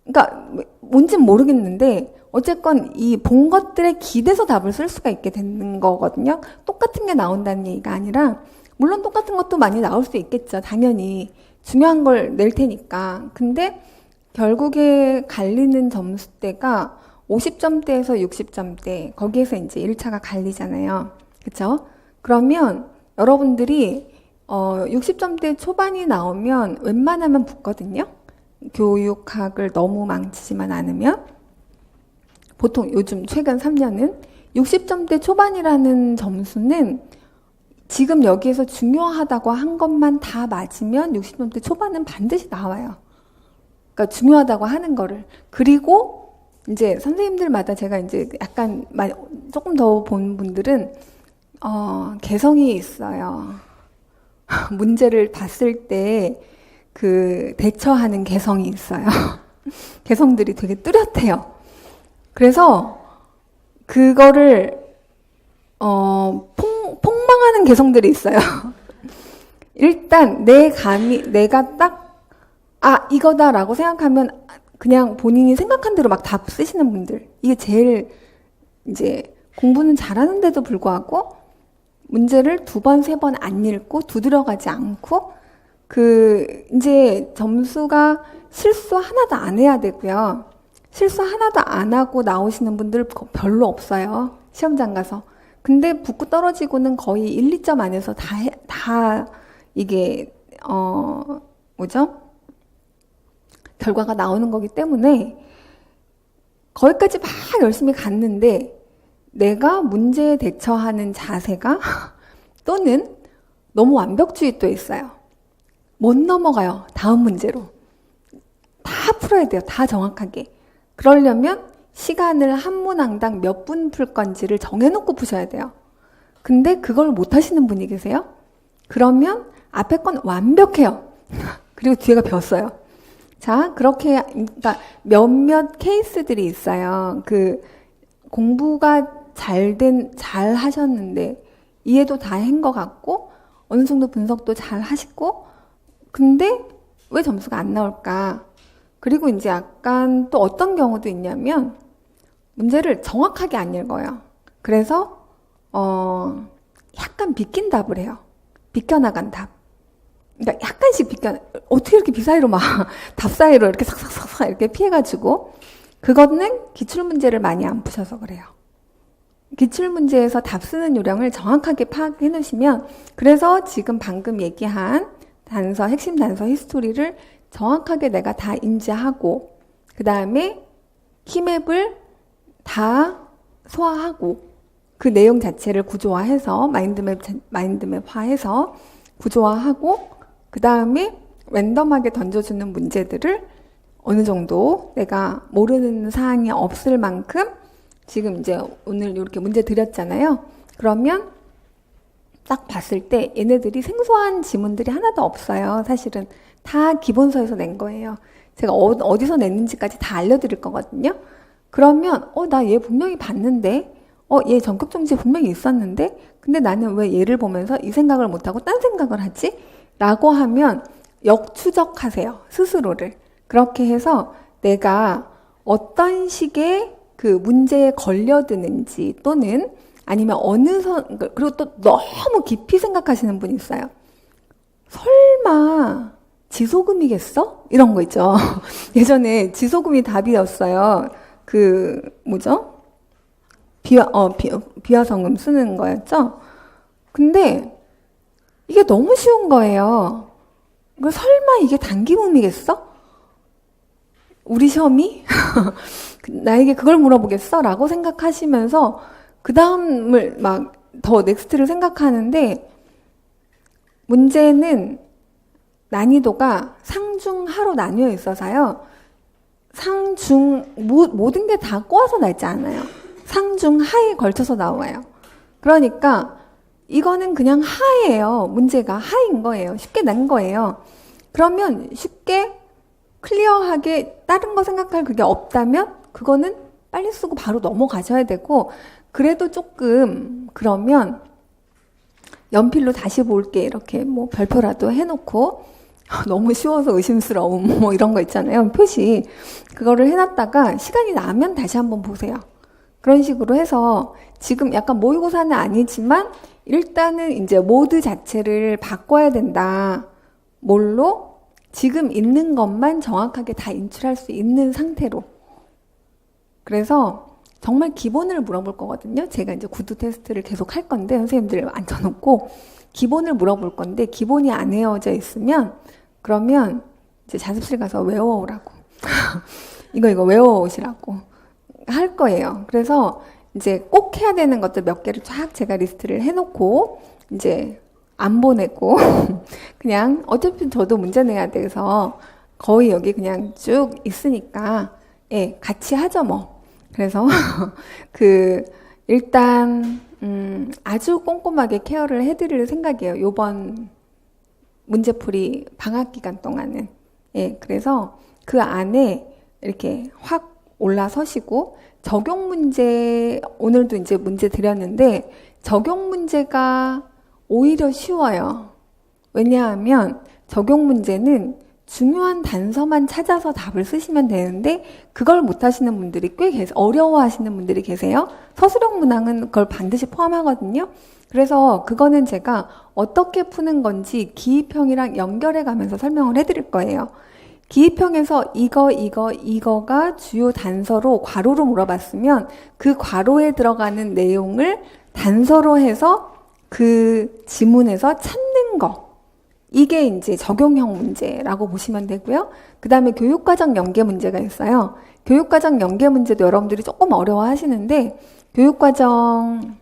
그러니까 뭔진 모르겠는데 어쨌건 이 본 것들에 기대서 답을 쓸 수가 있게 되는 거거든요. 똑같은 게 나온다는 얘기가 아니라 물론 똑같은 것도 많이 나올 수 있겠죠. 당연히 중요한 걸 낼 테니까. 근데 결국에 갈리는 점수대가 50점대에서 60점대 거기에서 이제 1차가 갈리잖아요. 그렇죠? 그러면 여러분들이 60점대 초반이 나오면 웬만하면 붙거든요. 교육학을 너무 망치지만 않으면 보통 요즘 최근 3년은 60점대 초반이라는 점수는 지금 여기에서 중요하다고 한 것만 다 맞으면 60점대 초반은 반드시 나와요. 그러니까 중요하다고 하는 거를. 그리고 이제 선생님들마다 제가 이제 약간 조금 더 본 분들은 개성이 있어요. 문제를 봤을 때 그 대처하는 개성이 있어요. 개성들이 되게 뚜렷해요. 그래서 그거를 폭망하는 개성들이 있어요. 일단 내가 딱 이거다라고 생각하면 그냥 본인이 생각한 대로 막 답 쓰시는 분들, 이게 제일 이제 공부는 잘하는데도 불구하고 문제를 2번, 3번 안 읽고 두드려가지 않고 이제 점수가 실수 하나도 안 해야 되고요. 실수 하나도 안 하고 나오시는 분들 별로 없어요. 시험장 가서. 근데 붙고 떨어지고는 거의 1, 2점 안에서 다 이게 뭐죠? 결과가 나오는 거기 때문에 거기까지 막 열심히 갔는데 내가 문제에 대처하는 자세가 또는 너무 완벽주의도 있어요. 못 넘어가요. 다음 문제로. 다 풀어야 돼요. 다 정확하게. 그러려면 시간을 한 문항당 몇 분 풀 건지를 정해놓고 푸셔야 돼요. 근데 그걸 못 하시는 분이 계세요? 그러면 앞에 건 완벽해요. 그리고 뒤에가 벼어요. 자, 그렇게, 그러니까 몇몇 케이스들이 있어요. 공부가 잘 하셨는데, 이해도 다 한 것 같고, 어느 정도 분석도 잘 하시고, 근데 왜 점수가 안 나올까? 그리고 이제 약간 또 어떤 경우도 있냐면, 문제를 정확하게 안 읽어요. 그래서, 약간 비낀 답을 해요. 비껴나간 답. 그러니까 약간씩 어떻게 이렇게 비사이로 막 답 사이로 이렇게 삭삭삭삭 이렇게 피해가지고 그거는 기출문제를 많이 안 푸셔서 그래요. 기출문제에서 답 쓰는 요령을 정확하게 파악해 놓으시면 그래서 지금 방금 얘기한 핵심 단서 히스토리를 정확하게 내가 다 인지하고 그 다음에 키맵을 다 소화하고 그 내용 자체를 구조화해서 마인드맵화해서 구조화하고 그 다음에 랜덤하게 던져주는 문제들을 어느 정도 내가 모르는 사항이 없을 만큼 지금 이제 오늘 이렇게 문제 드렸잖아요. 그러면 딱 봤을 때 얘네들이 생소한 지문들이 하나도 없어요. 사실은 다 기본서에서 낸 거예요. 제가 어디서 냈는지까지 다 알려드릴 거거든요. 그러면 나 얘 분명히 봤는데 얘 전격정지 분명히 있었는데 근데 나는 왜 얘를 보면서 이 생각을 못하고 딴 생각을 하지? 라고 하면 역추적하세요. 스스로를. 그렇게 해서 내가 어떤 식의 그 문제에 걸려드는지 또는 아니면 그리고 또 너무 깊이 생각하시는 분이 있어요. 설마 지소금이겠어? 이런 거 있죠. 예전에 지소금이 답이었어요. 그 뭐죠? 비화성음 쓰는 거였죠. 근데 이게 너무 쉬운 거예요. 설마 이게 단기음이겠어? 우리 시험이 나에게 그걸 물어보겠어? 라고 생각하시면서 그 다음을 막 더 넥스트를 생각하는데 문제는 난이도가 상중하로 나뉘어 있어서요. 모든 게 다 꼬아서 나지 않아요. 상중하에 걸쳐서 나와요. 그러니까 이거는 그냥 하예요. 문제가 하인 거예요. 쉽게 낸 거예요. 그러면 쉽게 클리어하게 다른 거 생각할 그게 없다면 그거는 빨리 쓰고 바로 넘어가셔야 되고 그래도 조금 그러면 연필로 다시 볼게 이렇게 뭐 별표라도 해놓고 너무 쉬워서 의심스러움 뭐 이런 거 있잖아요. 표시 그거를 해놨다가 시간이 나면 다시 한번 보세요. 그런 식으로 해서 지금 약간 모의고사는 아니지만 일단은 이제 모드 자체를 바꿔야 된다. 뭘로? 지금 있는 것만 정확하게 다 인출할 수 있는 상태로. 그래서 정말 기본을 물어볼 거거든요. 제가 이제 구두 테스트를 계속 할 건데 선생님들 앉혀놓고 기본을 물어볼 건데 기본이 안 외워져 있으면 그러면 이제 자습실 가서 외워오라고 이거 외워오시라고 할 거예요. 그래서 이제 꼭 해야 되는 것들 몇 개를 쫙 제가 리스트를 해놓고 이제 안 보내고 그냥 어차피 저도 문제 내야 돼서 거의 여기 그냥 쭉 있으니까 예, 같이 하죠 뭐. 그래서 일단 아주 꼼꼼하게 케어를 해드릴 생각이에요. 요번 문제풀이 방학 기간 동안은. 예, 그래서 그 안에 이렇게 확 올라서시고 적용 문제 오늘도 이제 문제 드렸는데 적용 문제가 오히려 쉬워요. 왜냐하면 적용 문제는 중요한 단서만 찾아서 답을 쓰시면 되는데 그걸 못하시는 분들이 꽤 계세요. 어려워하시는 분들이 계세요. 서술형 문항은 그걸 반드시 포함하거든요. 그래서 그거는 제가 어떻게 푸는 건지 기입형이랑 연결해 가면서 설명을 해드릴 거예요. 기입형에서 이거가 주요 단서로 괄호로 물어봤으면 그 괄호에 들어가는 내용을 단서로 해서 그 지문에서 찾는 거. 이게 이제 적용형 문제라고 보시면 되고요. 그 다음에 교육과정 연계 문제가 있어요. 교육과정 연계 문제도 여러분들이 조금 어려워 하시는데 교육과정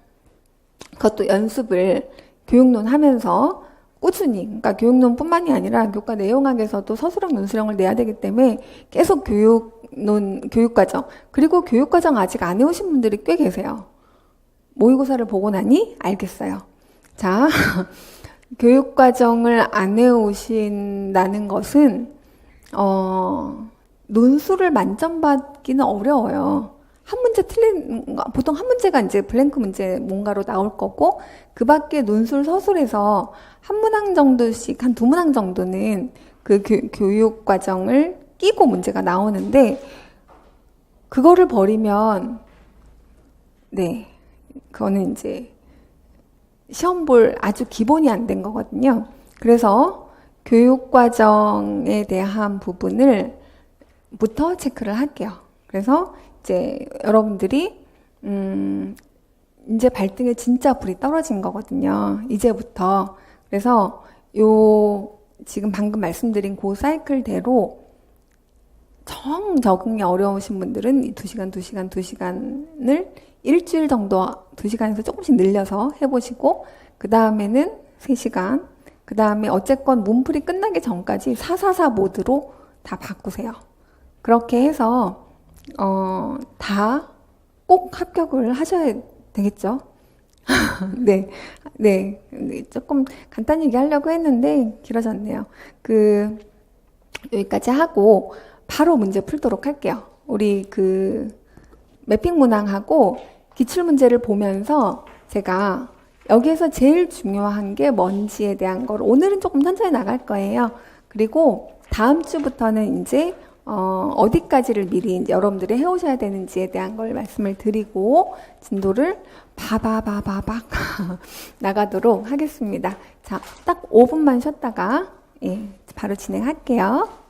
그것도 연습을 교육론 하면서 꾸준히 그러니까 교육론 뿐만이 아니라 교과 내용학에서도 서술형 논술형을 내야 되기 때문에 계속 교육과정 그리고 교육과정 아직 안 해오신 분들이 꽤 계세요. 모의고사를 보고 나니 알겠어요. 자 교육과정을 안 해오신다는 것은 논술을 만점 받기는 어려워요. 한 문제 보통 한 문제가 이제 블랭크 문제 뭔가로 나올 거고 그 밖에 논술 서술에서 한 문항 정도씩 한 두 문항 정도는 그 교육과정을 끼고 문제가 나오는데 그거를 버리면 네 그거는 이제 시험 볼 아주 기본이 안 된 거거든요. 그래서 교육과정에 대한 부분을 부터 체크를 할게요. 그래서 이제 여러분들이 이제 발등에 진짜 불이 떨어진 거거든요. 이제부터. 그래서 지금 방금 말씀드린 그 사이클대로 적응이 어려우신 분들은 2시간을 일주일 정도 2시간에서 조금씩 늘려서 해보시고 그 다음에는 3시간 그 다음에 어쨌건 문풀이 끝나기 전까지 444 모드로 다 바꾸세요. 그렇게 해서 다 꼭 합격을 하셔야 되겠죠. 네. 조금 간단히 얘기하려고 했는데 길어졌네요. 여기까지 하고 바로 문제 풀도록 할게요. 우리 그 매핑 문항하고 기출문제를 보면서 제가 여기에서 제일 중요한 게 뭔지에 대한 걸 오늘은 조금 천천히 나갈 거예요. 그리고 다음 주부터는 이제 어디까지를 미리 이제 여러분들이 해오셔야 되는지에 대한 걸 말씀을 드리고 진도를 바바바바박 나가도록 하겠습니다. 자, 딱 5분만 쉬었다가 바로 진행할게요.